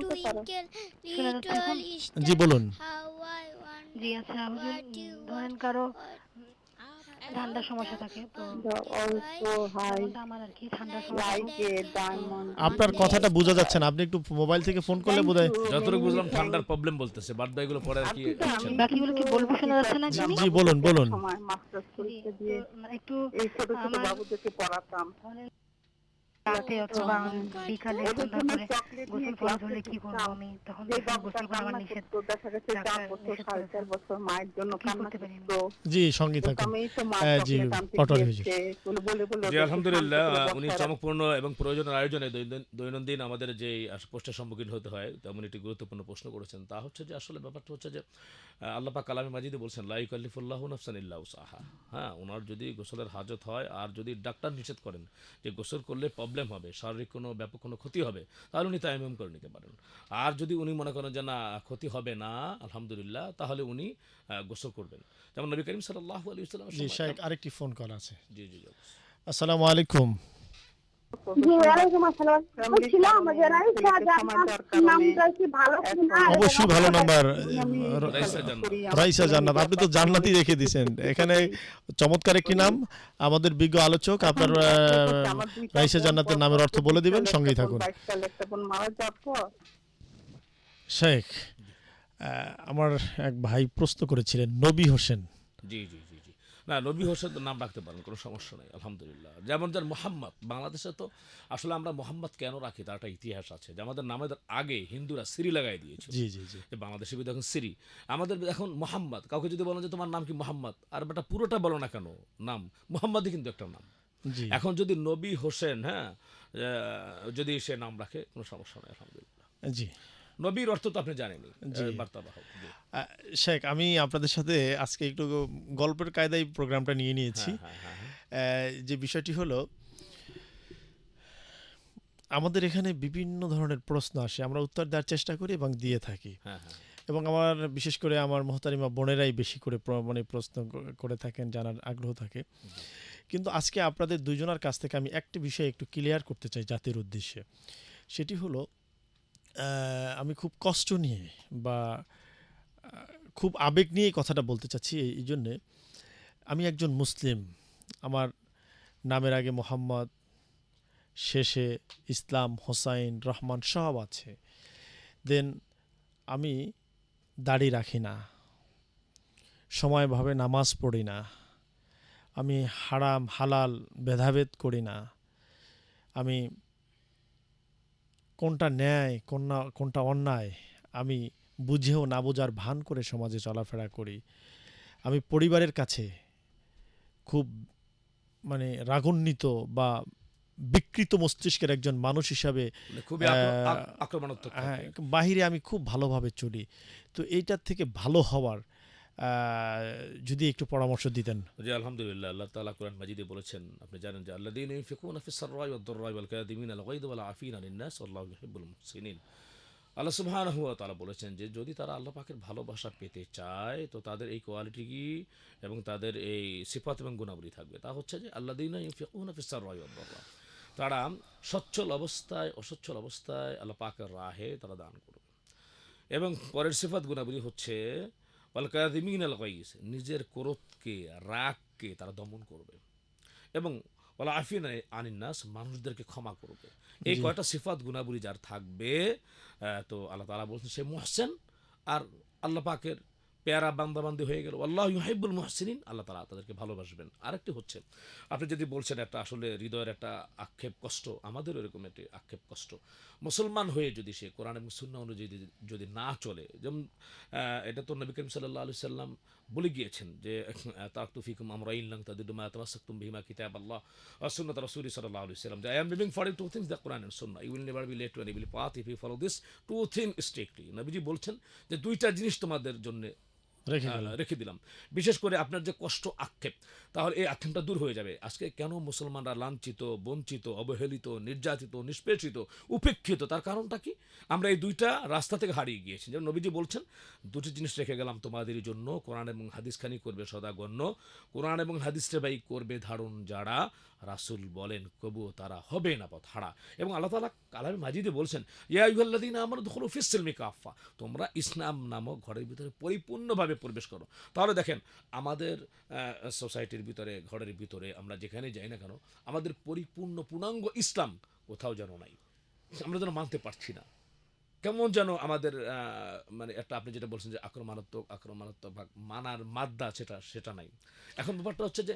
জি, বলুন। জি আচ্ছা হুজুর, ধরেন কারো ঠান্ডার সমস্যা থাকে, তো অলসো হাই যেমনটা আমার আর কি ঠান্ডার সমস্যা লাইক এ ডায়মন্ড। আপনার কথাটা বোঝা যাচ্ছে না। আপনি একটু মোবাইল থেকে ফোন করলে বোধহয়। যতটুকু বুঝলাম ঠান্ডার প্রবলেম বলতেছে, বাদ বাকিগুলো পরে আর কি হচ্ছে না। বাকিগুলো কি বলবো, শোনা যাচ্ছে না কি? জি, বলুন, বলুন। সময় মাস্টার্স জি, পরীক্ষা তো দিয়ে একটু এই ছোট ছোট আমার বাবুদেরকে পড়াতাম। রাতে অথবা বিকালে ওদের সন্ধ্যা জন্য করে চকলেট নিয়ে গোসল ফরজ ক্লাসে হলে কি করবো ঢুকতাম। আমি? তখন যে গোসল বাবুটা করা আমার কান্না নিষেধ, করতো, দেখা গেছে ডাক্তার চার বছর নিষেধ 4.5 করেছেন। বছর মায়ের জন্য কি কান্না করতে পারি আমি? করতো। জি, সঙ্গী তো থাকুন। আমি তো মা জি, চকলেট আনতে পটল হুজুর। গিয়েছে বলে বলে বলে জি ওদেরকে আলহামদুলিল্লাহ, শান্ত করে উনি বসায় চমকপূর্ণ এবং প্রয়োজনের আয়োজনে দৈনন্দিন আমাদের যে প্রশ্নের সম্মুখীন হতে হয়, তেমন একটি গুরুত্বপূর্ণ প্রশ্ন করেছেন। তা হচ্ছে যে আসলে ব্যাপারটা হচ্ছে যে আল্লাহ পাক কালামে মাজিদে বলছেন লা ইউকাল্লিফুল্লাহু নাফসান ইল্লা উসআহা। হ্যাঁ, ওনার যদি গোসলের হাজত হয় আর যদি ডাক্তার নিষেধ করেন যে গোসল করলে প্রবলেম হবে, শারীরিক কোনো ব্যাপক কোনো ক্ষতি হবে, তাহলে উনি তায়াম্মুম করে নিতে পারেন। আর যদি উনি মনে করেন যে না ক্ষতি হবে না আলহামদুলিল্লাহ, তাহলে উনি গোসল করবেন। যেমন নবী করিম সাল্লাল্লাহু আলাইহি ওয়াসাল্লামের জি, সময়। শেখ আরেকটি ফোন কল আছে। জি জি জি। আসসালামু আলাইকুম। ওয়ালাইকুম আসসালাম। বলছিলাম যে রাইসা জান্নাত নামটা কি ভালো কিনা? অবশ্যই ভালো নাম্বার। রাইসা জান্নাত। রাইসা জান্নাত, আপনি তো জান্নাতই রেখে দিয়েছেন এখানে। চমৎকার একটি নাম। আমাদের বিজ্ঞ আলোচক আপনার রাইসা জান্নাতের নামের অর্থ বলে দিবেন, সঙ্গেই থাকুন। একটা বোন মারা যাওয়ার পর শেখ, আমার এক ভাই প্রশ্ন করেছিলেন নবী হোসেন। জি জি জি জি। না, নবী হোসেন তো নাম রাখতে পারেন, কোনো সমস্যা নেই আলহামদুলিল্লাহ। যেমন যার মোহাম্মদ, বাংলাদেশে তো আসলে আমরা মোহাম্মদ কেন রাখি তার একটা ইতিহাস আছে, যে আমাদের নামের আগে হিন্দুরা সিরি লাগাই দিয়েছিল। জি জি জি। যে বাংলাদেশে বিধি এখন সিরি, আমাদের এখন মোহাম্মদ। কাউকে যদি বলেন যে তোমার নাম কি মোহাম্মদ, আর বেটা পুরোটা বলো না কেন, নাম মোহাম্মদই কিন্তু একটা নাম। জি, এখন যদি নবী হোসেন, হ্যাঁ, যদি সে নাম রাখে কোনো সমস্যা নেই আলহামদুলিল্লাহ। জি। নবীর অর্থ তো আপনি জানেনই, জি। বার্তাবাহক। জি। শেখ, আমি আপনাদের সাথে আজকে একটু গল্পের কায়দায় প্রোগ্রামটা নিয়ে নিয়েছি। হ্যাঁ হ্যাঁ হ্যাঁ। যে বিষয়টি হলো, আমাদের এখানে বিভিন্ন ধরনের প্রশ্ন আসে, আমরা উত্তর দেওয়ার চেষ্টা করি এবং দিয়ে থাকি। হ্যাঁ হ্যাঁ। এবং আমার বিশেষ করে আমার মোহতারিমা বোনেরাই বেশি করে মানে প্রশ্ন করে থাকেন, জানার আগ্রহ থাকে। কিন্তু আজকে আপনাদের দুইজনের কাছ থেকে আমি একটি বিষয় একটু ক্লিয়ার করতে চাই জাতির উদ্দেশ্যে। সেটি হলো, আমি খুব কষ্ট নিয়ে বা খুব আবেগ নিয়ে এই কথাটা বলতে চাচ্ছি। এই জন্যে, আমি একজন মুসলিম, আমার নামের আগে মোহাম্মদ, শেষে ইসলাম, হোসাইন, রহমান সব আছে। দেন আমি দাড়ি রাখি না, সময়ভাবে নামাজ পড়ি না, আমি হারাম হালাল ভেদাভেদ করি না, আমি কোনটা ন্যায় কোনটা অন্যায় আমি বুঝেও না বোঝার ভান করে সমাজে চলাফেরা করি। আমি পরিবারের কাছে খুব মানে রাগান্বিত বা বিকৃত মস্তিষ্কের একজন মানুষ হিসাবে, মানে খুবই আক্রমণাত্মক হ্যাঁ, থাকে। বাহিরে আমি খুব ভালোভাবে চলি। তো এইটার থেকে ভালো হওয়ার যদি একটু পরামর্শ দিতেন। জি আলহামদুলিল্লাহ, আল্লাহ তাআলা কোরআন মাজিদে বলেছেন, আপনি জানেন যে আল্লাযীনা ইউনফিকুনা ফিস সাররাই ওয়াদ দাররাই ওয়াল কাযিমিনা আল গায়যা ওয়াল আফিনা আনিন নাস ওয়াল্লাহু ইউহিব্বুল মুহসিনিন। আল্লাহ সুবহানাহু ওয়া তাআলা বলেছেন যে যদি তারা আল্লাহ পাকের ভালোবাসা পেতে চায়, তো তাদের এই কোয়ালিটি এবং তাদের এই সিফাত এবং গুণাবলী থাকবে। তা হচ্ছে যে আল্লাযীনা ইউনফিকুনা ফিস সাররাই ওয়াদ দাররাই, তারা সচ্ছল অবস্থায় অসচ্ছল অবস্থায় আল্লাহ পাকের রাহে তারা দান করবে। এবং পরের সিফাত গুণাবলী হচ্ছে ওয়াল কাযিমিন আল গাইজ, নিজের ক্রোধকে রাগকে তারা দমন করবে। এবং ওয়াল আফিনা আনিন নাস, মানুষদেরকে ক্ষমা করবে। এই জি। কয়টা সিফাত গুণাবলী যার থাকবে, তো আল্লাহ তাআলা বলছেন সে মুহসিন আর আল্লাহ পাকের পেয়ারা বান্দাবান্দি হয়ে গেল। আল্লাহ ইউহিব্বুল মুহসিনিন, আল্লাহ তাআলা তাদেরকে ভালোবাসবেন। আরেকটি হচ্ছে, আপনি যদি বলছেন একটা আসলে হৃদয়ের একটা আক্ষেপ কষ্ট, আমাদেরও এরকম একটি আক্ষেপ কষ্ট, মুসলমান হয়ে যদি সে কোরআন এবং সুন্নাহ অনুযায়ী যদি না চলে, যেমন এটা তো নবী করিম সাল্লাল্লাহু আলাইহি সাল্লাম বলে গিয়েছেন যে তারাকতু ফিকুম আমরাইন লান তাদিদু মা তামাসসাকতুম বিহিমা কিতাবাল্লাহ ওয়া সুন্নাত রাসূলি সাল্লাল্লাহু আলাইহি সাল্লাম, I am living for two things, the Quran and Sunnah, you will never be led to an evil path if you follow this two things strictly। নবীজি বলছেন যে দুইটা জিনিস তোমাদের জন্য রেখে গেল। রেখে দিলাম, বিশেষ করে আপনার যে কষ্ট আক্ষেপ, তাহলে এই আক্ষেপটা দূর হয়ে যাবে। আজকে কেন মুসলমানরা লাঞ্ছিত, বঞ্চিত, অবহেলিত, নির্যাতিত, নিষ্পেষিত, উপেক্ষিত, তার কারণটা কি? আমরা এই দুইটা রাস্তা থেকে হারিয়ে গিয়েছি। যেমন নবীজি বলছেন দুটি জিনিস রেখে গেলাম তোমাদের জন্য, কোরআন এবং হাদিস খানি করবে সদা গণ্য, কোরআন এবং হাদিসটা বাই করবে ধারণ যারা, রাসূল বলেন কবুও তারা হবে না পথ হারা। এবং আল্লাহ তাআলা কালামে মাজিদে বলছেন ইয়া আইয়ুহাল্লাযীনা আমানু দুখুলু ফিস সিলমি কাফা, তোমরা ইসলাম নামক ঘরের ভিতরে পরিপূর্ণভাবে প্রবেশ করো। তাহলে দেখেন আমাদের সোসাইটির ভিতরে, ঘরের ভিতরে আমরা যেখানে যাই না কেন, আমাদের পরিপূর্ণ পূর্ণাঙ্গ ইসলাম কোথাও যেন নাই, আমরা যেন মানতে পারছি না। কেমন যেন আমাদের মানে একটা, আপনি যেটা বলছেন যে আক্রমণাত্মক ভাগ মানার মাদ্দা, সেটা নাই। এখন ব্যাপারটা হচ্ছে যে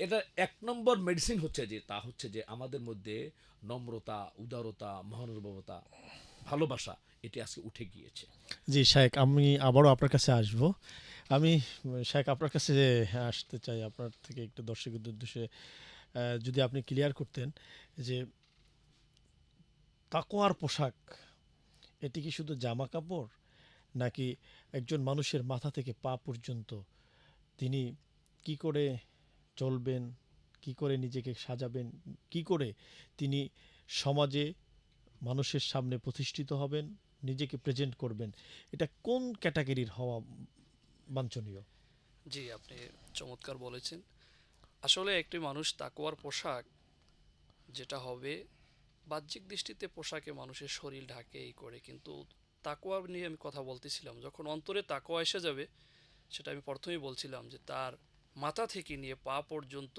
এটা এক নম্বর মেডিসিন হচ্ছে যে, তা হচ্ছে যে আমাদের মধ্যে নম্রতা, উদারতা, মহানুভবতা, ভালোবাসা, এটি আজকে উঠে গিয়েছে। জি শায়েখ, আমি আবারও আপনার কাছে আসব। আমি শায়েখ আপনার কাছে আসতে চাই, আপনার থেকে একটু দর্শকদের উদ্দেশ্যে যদি আপনি ক্লিয়ার করতেন যে তাকওয়ার পোশাক এটি কি শুধু জামা কাপড়, নাকি একজন মানুষের মাথা থেকে পা পর্যন্ত তিনি কি করে চলবেন, কি করে নিজেকে সাজাবেন, কি করে তিনি সমাজে মানুষের সামনে প্রতিষ্ঠিত হবেন, নিজেকে প্রেজেন্ট করবেন, এটা কোন ক্যাটাগরির হওয়া বাঞ্ছনীয়? জি, আপনি চমৎকার বলেছেন। আসলে একটি মানুষ তাকওয়ার পোশাক যেটা হবে, বাহ্যিক দৃষ্টিতে পোশাকে মানুষের শরীর ঢাকে এই করে, কিন্তু তাকওয়া নিয়ে আমি কথা বলতেছিলাম, যখন অন্তরে তাকওয়া এসে যাবে, সেটা আমি প্রথমেই বলছিলাম যে তার মাথা থেকে নিয়ে পা পর্যন্ত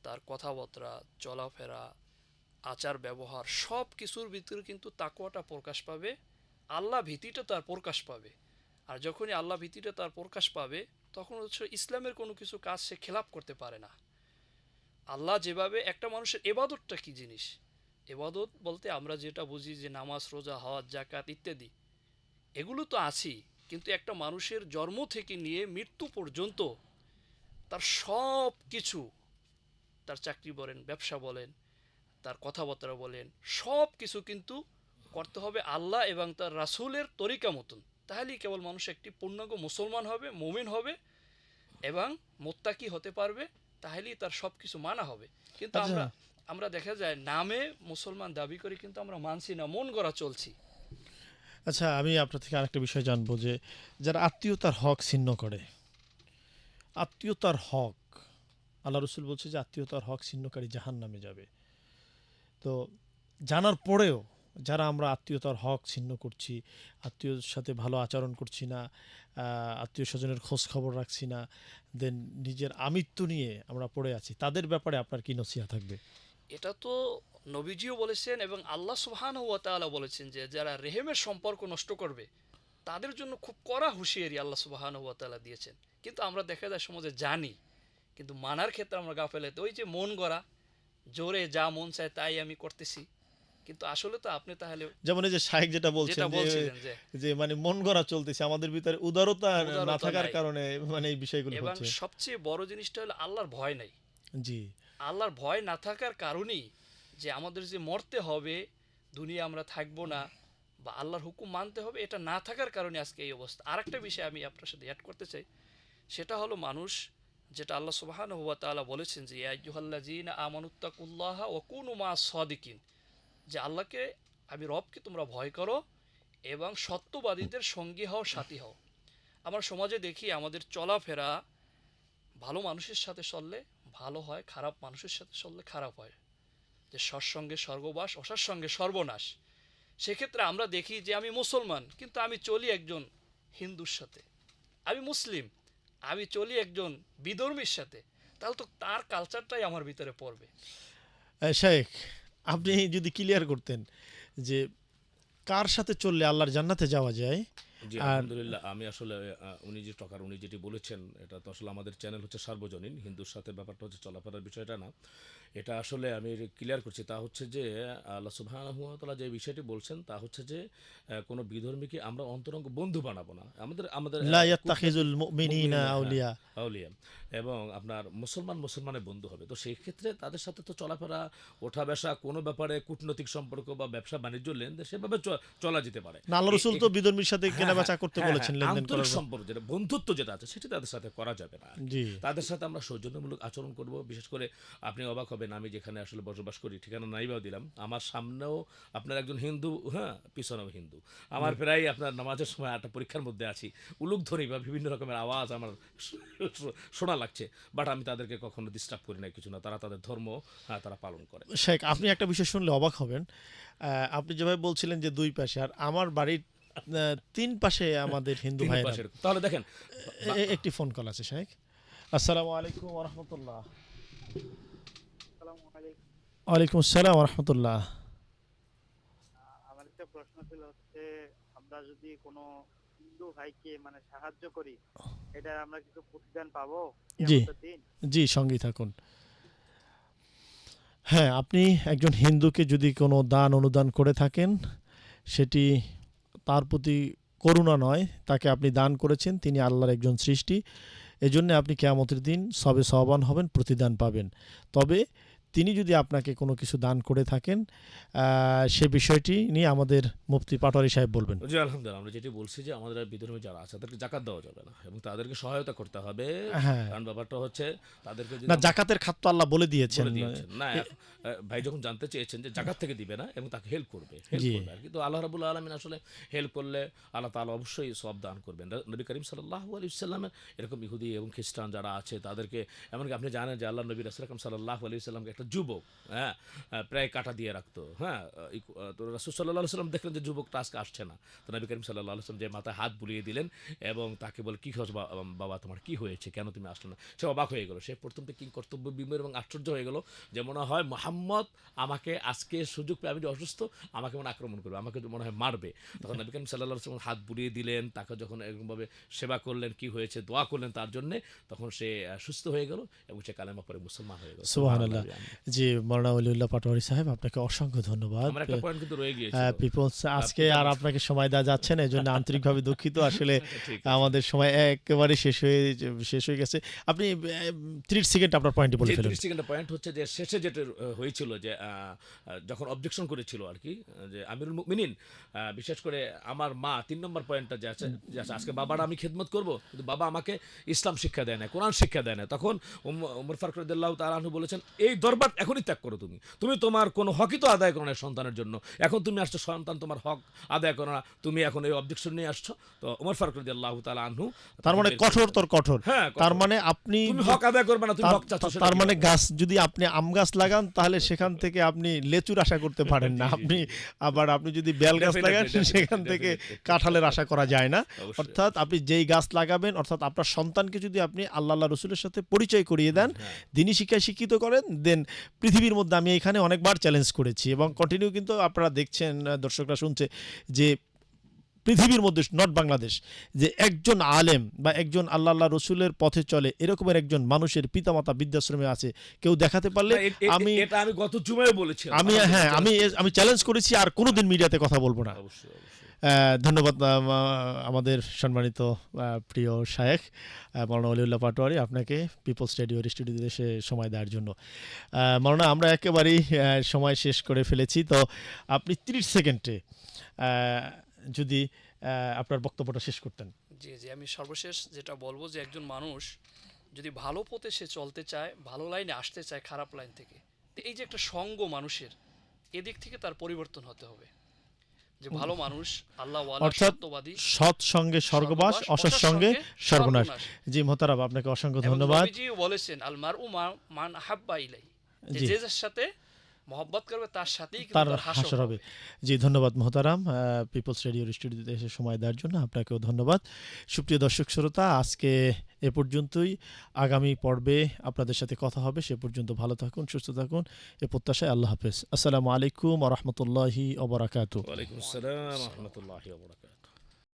তার কথাবার্তা, চলাফেরা, আচার ব্যবহার, সব কিছুর ভিতরে কিন্তু তাকওয়াটা প্রকাশ পাবে, আল্লাহ ভীতিটা তার প্রকাশ পাবে। আর যখনই আল্লাহ ভীতিটা তার প্রকাশ পাবে, তখন হচ্ছে ইসলামের কোনো কিছু কাজ সে খেলাপ করতে পারে না। আল্লাহ যেভাবে, একটা মানুষের এবাদতটা কি জিনিস, এবাদত বলতে আমরা যেটা বুঝি যে নামাজ, রোজা, হজ, যাকাত ইত্যাদি, এগুলো তো আছেই, কিন্তু একটা মানুষের জন্ম থেকে নিয়ে মৃত্যু পর্যন্ত তার সব কিছু, তার চাকরি বলেন, ব্যবসা বলেন, তার কথাবার্তা বলেন, সব কিছু কিন্তু করতে হবে আল্লাহ এবং তার রাসূলের তরিকা মতন। তাহলেই কেবল মানুষ একটি পূর্ণাঙ্গ মুসলমান হবে, মুমিন হবে এবং মোত্তাকি হতে পারবে, তাহলেই তার সব কিছু মানা হবে। কিন্তু আচ্ছা। আমরা দেখা যায় নামে মুসলমান দাবি করে কিন্তু আমরা মানছি না, মন গড়া চলছি। আচ্ছা, আমি আপনার থেকে আরেকটা বিষয় জানবো যে যারা আত্মীয়তার হক ছিন্ন করে, আত্মীয়তার হক, আল্লাহ রসুল বলছে যে আত্মীয়তার হক ছিন্নকারী জাহান্নামে যাবে। তো জানার পরেও যারা আমরা আত্মীয়তার হক ছিন্ন করছি, আত্মীয়র সাথে ভালো আচরণ করছি না, আত্মীয় স্বজনের খোঁজ খবর রাখছি না, দেন নিজের আমিত্ব নিয়ে আমরা পড়ে আছি, তাদের ব্যাপারে আপনার কি নসিহত থাকবে? এটা তো নবীজিও বলেছেন এবং আল্লাহ সুবহানাহু ওয়া তাআলা বলেছেন যে যারা রেহেমের সম্পর্ক নষ্ট করবে তাদের জন্য খুব কড়া হুঁশিয়ারি আল্লাহ সুবহানাহু ওয়া তাআলা দিয়েছেন। কিন্তু আমরা দেখা যায় সমাজে জানি, কিন্তু মানার ক্ষেত্রে আমরা গাফেলেতে, ওই যে মন গড়া, জোরে যা মন চায় তাই আমি করতেছি, কিন্তু আসলে তো আপনি তাহলে যেমন এই যে শাহেক যেটা বলছেন যেটা যে বলছিলেন যে যে মানে মন গড়া চলতেছে, আমাদের ভিতরে উদারতা না উদারতা থাকার নাই। কারণে মানে এই বিষয়গুলো এবং হচ্ছে। সবচেয়ে বড় জিনিসটা হলো আল্লাহর ভয় নাই। জি। আল্লাহর ভয় না থাকার কারণেই যে আমাদের যে মরতে হবে, দুনিয়া আমরা থাকবো না, বা আল্লাহর হুকুম মানতে হবে, এটা না থাকার কারণে আজকে এই অবস্থা। আরেকটা বিষয় আমি আপনার সাথে অ্যাড করতে চাই, সেটা হলো মানুষ, যেটা আল্লাহ সুবহানাহু ওয়া তাআলা বলেছেন যে ইয়া আইয়ুহাল্লাযীনা আমানুত্তাকুল্লাহা ওয়া কুনু মা'আস সাদিকিন, যে আল্লাহকে, আমি রবকে তোমরা ভয় করো এবং সত্যবাদীদের সঙ্গী হও, সাথী হও। আমরা সমাজে দেখি আমাদের চলাফেরা ভালো মানুষের সাথে চললে ভালো হয়, খারাপ মানুষের সাথে চললে খারাপ হয়। যে সৎসঙ্গে স্বর্গবাস, অসৎসঙ্গে সর্বনাশ। সেক্ষেত্রে আমরা দেখি যে আমি মুসলমান কিন্তু আমি চলি একজন হিন্দুর সাথে, আমি মুসলিম আমি চলি একজন বিধর্মীর সাথে, তাহলে তো তার কালচারটাই আমার ভিতরে পড়বে। শায়েখ, আপনি যদি ক্লিয়ার করতেন যে কার সাথে চললে আল্লাহর জান্নাতে যাওয়া যায়। জি আর আলহামদুলিল্লাহ, আমি আসলে উনি যেটি বলেছেন এটা তো আসলে আমাদের চ্যানেল হচ্ছে সার্বজনীন, হিন্দুর সাথে ব্যাপারটা হচ্ছে চলাফেরার বিষয়টা না, এটা আসলে আমি ক্লিয়ার করছি। তা হচ্ছে যে আল্লাহ সুবহানাহু ওয়া তাআলা যে বিষয়টি বলছেন তা হচ্ছে যে কোনো বিধর্মীকে আমরা অন্তরঙ্গ বন্ধু বানাবো না। আমাদের আমাদের লা ইয়াত্তাখিজুল মুমিনিনা আউলিয়া। আউলিয়া এবং আপনার মুসলমানের বন্ধু হবে। তো সেই ক্ষেত্রে তাদের সাথে তো চলাফেরা, ওঠা বসা, কোনো ব্যাপারে কূটনৈতিক সম্পর্ক বা ব্যবসা বাণিজ্য লেনদেন সেভাবে চলা যেতে পারে। না, আল্লাহ রাসূল তো বিধর্মীর সাথে কেনাবেচা করতে বলেছেন, লেনদেন আন্তরিক করার। সম্পর্ক যেটা বন্ধুত্ব যেটা আছে সেটা তাদের সাথে করা যাবে না। জি। তাদের সাথে আমরা সৌজন্যমূলক আচরণ করব। বিশেষ করে আপনি অবাক হবেন, আমি যেখানে আসলে বসবাস করি ঠিকানা নাইবাও দিলাম, আমার সামনেও আপনার একজন হিন্দু, হ্যাঁ পিছনেও হিন্দু। আমার প্রায় আপনার নামাজের সময় একটা পরীক্ষার মধ্যে আছি, উলুকধ্বনি বা বিভিন্ন রকমের আওয়াজ আমার শোনা লাগছে, বাট আমি তাদেরকে কখনো ডিস্টার্ব করি না, কিছু না, তারা তাদের ধর্ম তারা পালন করে। শেখ, আপনি একটা বিষয় শুনলে অবাক হবেন। আপনি যেভাবে বলছিলেন যে দুই পাশে, আর আমার বাড়ির তিন পাশে আমাদের হিন্দু ভাইরা। তাহলে দেখেন একটি ফোন কল আছে শেখ। আসসালামু আলাইকুম ওয়া রাহমাতুল্লাহ। ওয়ালাইকুম আসসালাম ওয়া রাহমাতুল্লাহ। আমার একটা প্রশ্ন ছিল হচ্ছে, আমরা যদি কোনো হিন্দু ভাইকে মানে সাহায্য করি, এটা আমরা কিছু প্রতিদান পাবো জি কিয়ামতের দিন? জি, সঙ্গী থাকুন। হ্যাঁ, আপনি একজন হিন্দুকে যদি কোনো দান অনুদান করে থাকেন, সেটি তার প্রতি করুণা নয়, তাকে আপনি দান করেছেন, তিনি আল্লাহর একজন সৃষ্টি, এজন্য আপনি কিয়ামতের দিন সবে সওয়াবান হবেন, প্রতিদান পাবেন। তবে তিনি যদি আপনাকে কোনো কিছু দান করে থাকেন, সে বিষয়টি নিয়ে আমাদের মুফতি পাটোয়ারী সাহেব বলবেন। জি আলহামদুলিল্লাহ, আমরা যেটি বলছি যে আমাদের বিধর্মী যারা আছে তাদেরকে জাকাত দেওয়া যাবে না এবং তাদেরকে সহায়তা করতে হবে। হ্যাঁ, কারণ ব্যাপারটা হচ্ছে তাদেরকে না, জাকাতের খাত তো আল্লাহ বলে দিয়েছেন। না, ভাই যখন জানতে চেয়েছেন যে জাকাত থেকে দিবে না এবং তাকে হেল্প করবে আর কি, তো আল্লাহ রাব্বুল আলামিন আসলে হেল্প করলে আল্লাহ তাআলা অবশ্যই সওয়াব দান করবেন। নবী করিম সাল্লাল্লাহু আলাইহি ওয়াসাল্লামের এরকম ইহুদি এবং খ্রিস্টান যারা আছে তাদেরকে, এমনকি আপনি জানেন যে আল্লাহ নবী রাসূল আকরাম সাল্লাল্লাহু আলাইহি ওয়াসাল্লামকে একটা যুবক প্রায় কাটা দিয়ে রাখতো। তো রাসূল সাল্লাল্লাহু আলাইহি ওয়াসাল্লাম দেখলেন যে যুবকটা আজকে আসছে না, তো নবী করিম সাল্লাল্লাহু আলাইহি ওয়াসাল্লাম যে মাথায় হাত বুলিয়ে দিলেন এবং তাকে বলে, কি খোঁজ বাবা, তোমার কি হয়েছে, কেন তুমি আসলে না? সে অবাক হয়ে গেল, সে প্রথম থেকে কর্তব্য বিমূঢ় এবং আশ্চর্য হয়ে গেল যে মনে হয় মুহাম্মদ আমাকে আজকে সুযোগ পেয়ে, আমি যে অসুস্থ, আমাকে মনে আক্রমণ করবে, আমাকে মনে হয় মারবে। তখন নবী করিম সাল্লাল্লাহু আলাইহি ওয়াসাল্লাম হাত বুলিয়ে দিলেন, তাকে যখন এরকমভাবে সেবা করলেন, কি হয়েছে দোয়া করলেন তার জন্যে, তখন সে সুস্থ হয়ে গেল এবং সে কালেমা পড়ে মুসলমান হয়ে গেল। সুবহানাল্লাহ। জি, মাওলানা ওলিউল্লাহ পাটোয়ারী সাহেব, আপনাকে অসংখ্য ধন্যবাদ। আমার একটা পয়েন্ট কিন্তু রয়ে গিয়েছিল। পিপলস, আজকে আর আপনাকে সময় দেওয়া যাচ্ছে না, এজন্য আন্তরিকভাবে দুঃখিত। আসলে আমাদের সময় একেবারে শেষ হয়ে গেছে। আপনি 30 সেকেন্ড আপনার পয়েন্টে বলে ফেলুন। 30 সেকেন্ডের পয়েন্ট হচ্ছে যে শেষে যেটা হয়েছিল যে যখন অবজেকশন করেছিল আর কি, যে আমিরুল মুমিনিন, বিশেষ করে আমার মা, 3 নম্বর পয়েন্টটা যে আছে, আজকে বাবার আমি খেদমত করব কিন্তু বাবা আমাকে ইসলাম শিক্ষা দেয় না, কোরআন শিক্ষা দেয় না। তখন ওমর ফারুক রাদিয়াল্লাহু তাআলা আনহু বলেছেন, এই দরবার এখনই ত্যাগ করো, তুমি তোমার কোনো হকই তো আদায় করো না সন্তানের জন্য, এখন তুমি আসছো সন্তান তোমার হক আদায় করো না, তুমি এখন এই অবজেকশন নিয়ে আসছো। তো ওমর ফারুক রাদিয়াল্লাহু তাআলা আনহু, তার মানে কঠোর। হ্যাঁ, তার মানে আপনি হক আদায় করবে না, তুমি হক চাচ্ছ। তার মানে গাছ যদি আপনি আম গাছ লাগান, তাহলে সেখান থেকে আপনি লেচুর আশা করতে পারেন না। আপনি যদি বেল গাছ লাগান, সেখান থেকে কাঁঠালের আশা করা যায় না। অর্থাৎ আপনি যেই গাছ লাগাবেন, অর্থাৎ আপনার সন্তানকে যদি আপনি আল্লাহ রাসূলের সাথে পরিচয় করিয়ে দেন, দ্বীনি শিক্ষায় শিক্ষিত করেন, দেন পৃথিবীর মধ্যে, আমি এখানে অনেকবার চ্যালেঞ্জ করেছি এবং কন্টিনিউ কিন্তু আপনারা দেখছেন, দর্শকরা শুনছে, যে পৃথিবীর মধ্যে, নট বাংলাদেশ, যে একজন আলেম বা একজন আল্লাহ রসুলের পথে চলে এরকমের একজন মানুষের পিতামাতা বৃদ্ধাশ্রমে আছে, কেউ দেখাতে পারলে আমি গত জুমায় বলেছি, আমি চ্যালেঞ্জ করেছি, আর কোনোদিন মিডিয়াতে কথা বলবো না। ধন্যবাদ আমাদের সম্মানিত প্রিয় শায়েখ মাওলানা ওলিউল্লাহ পাটোয়ারী, আপনাকে পিপলস রেডিওর স্টুডিওতে এসে সময় দেওয়ার জন্য। মাওলানা, আমরা একেবারেই সময় শেষ করে ফেলেছি, তো আপনি 30 সেকেন্ডে যদি আপনার বক্তব্যটা শেষ করতেন। জি, আমি সর্বশেষ যেটা বলবো যে একজন মানুষ যদি ভালো পথে সে চলতে চায়, ভালো লাইনে আসতে চায় খারাপ লাইন থেকে, তো এই যে একটা সঙ্গ মানুষের, এদিক থেকে তার পরিবর্তন হতে হবে। যে ভালো মানুষ, আল্লাহ ওয়ালা, সত্যবাদী, সৎ সঙ্গে স্বর্গবাস, অসৎ সঙ্গে সর্বনাশ। জি মোহতারাম, আপনাকে অসংখ্য ধন্যবাদ। নবীজি বলেছেন, আল মারউ মান আহাব্বা ইলাই, যে যার সাথে মহব্বত করবে তার সাথেই কিন্তু তার তার হাসর হাসর হবে। হবে। জি, ধন্যবাদ মোহতারাম, পিপলস রেডিওর স্টুডিওতে এসে সময় দেওয়ার জন্য আপনাকেও ধন্যবাদ। সুপ্রিয় দর্শক শ্রোতা, আজকে এ পর্যন্তই। আগামী পর্বে আপনাদের সাথে কথা হবে। সে পর্যন্ত ভালো থাকুন, সুস্থ থাকুন, এ প্রত্যাশায় আল্লাহ হাফেজ। আসসালামু আলাইকুম ওয়া রাহমাতুল্লাহি ওয়া বারাকাতুহু। ওয়ালাইকুম আসসালাম রহমতুল্লাহ বরকাত।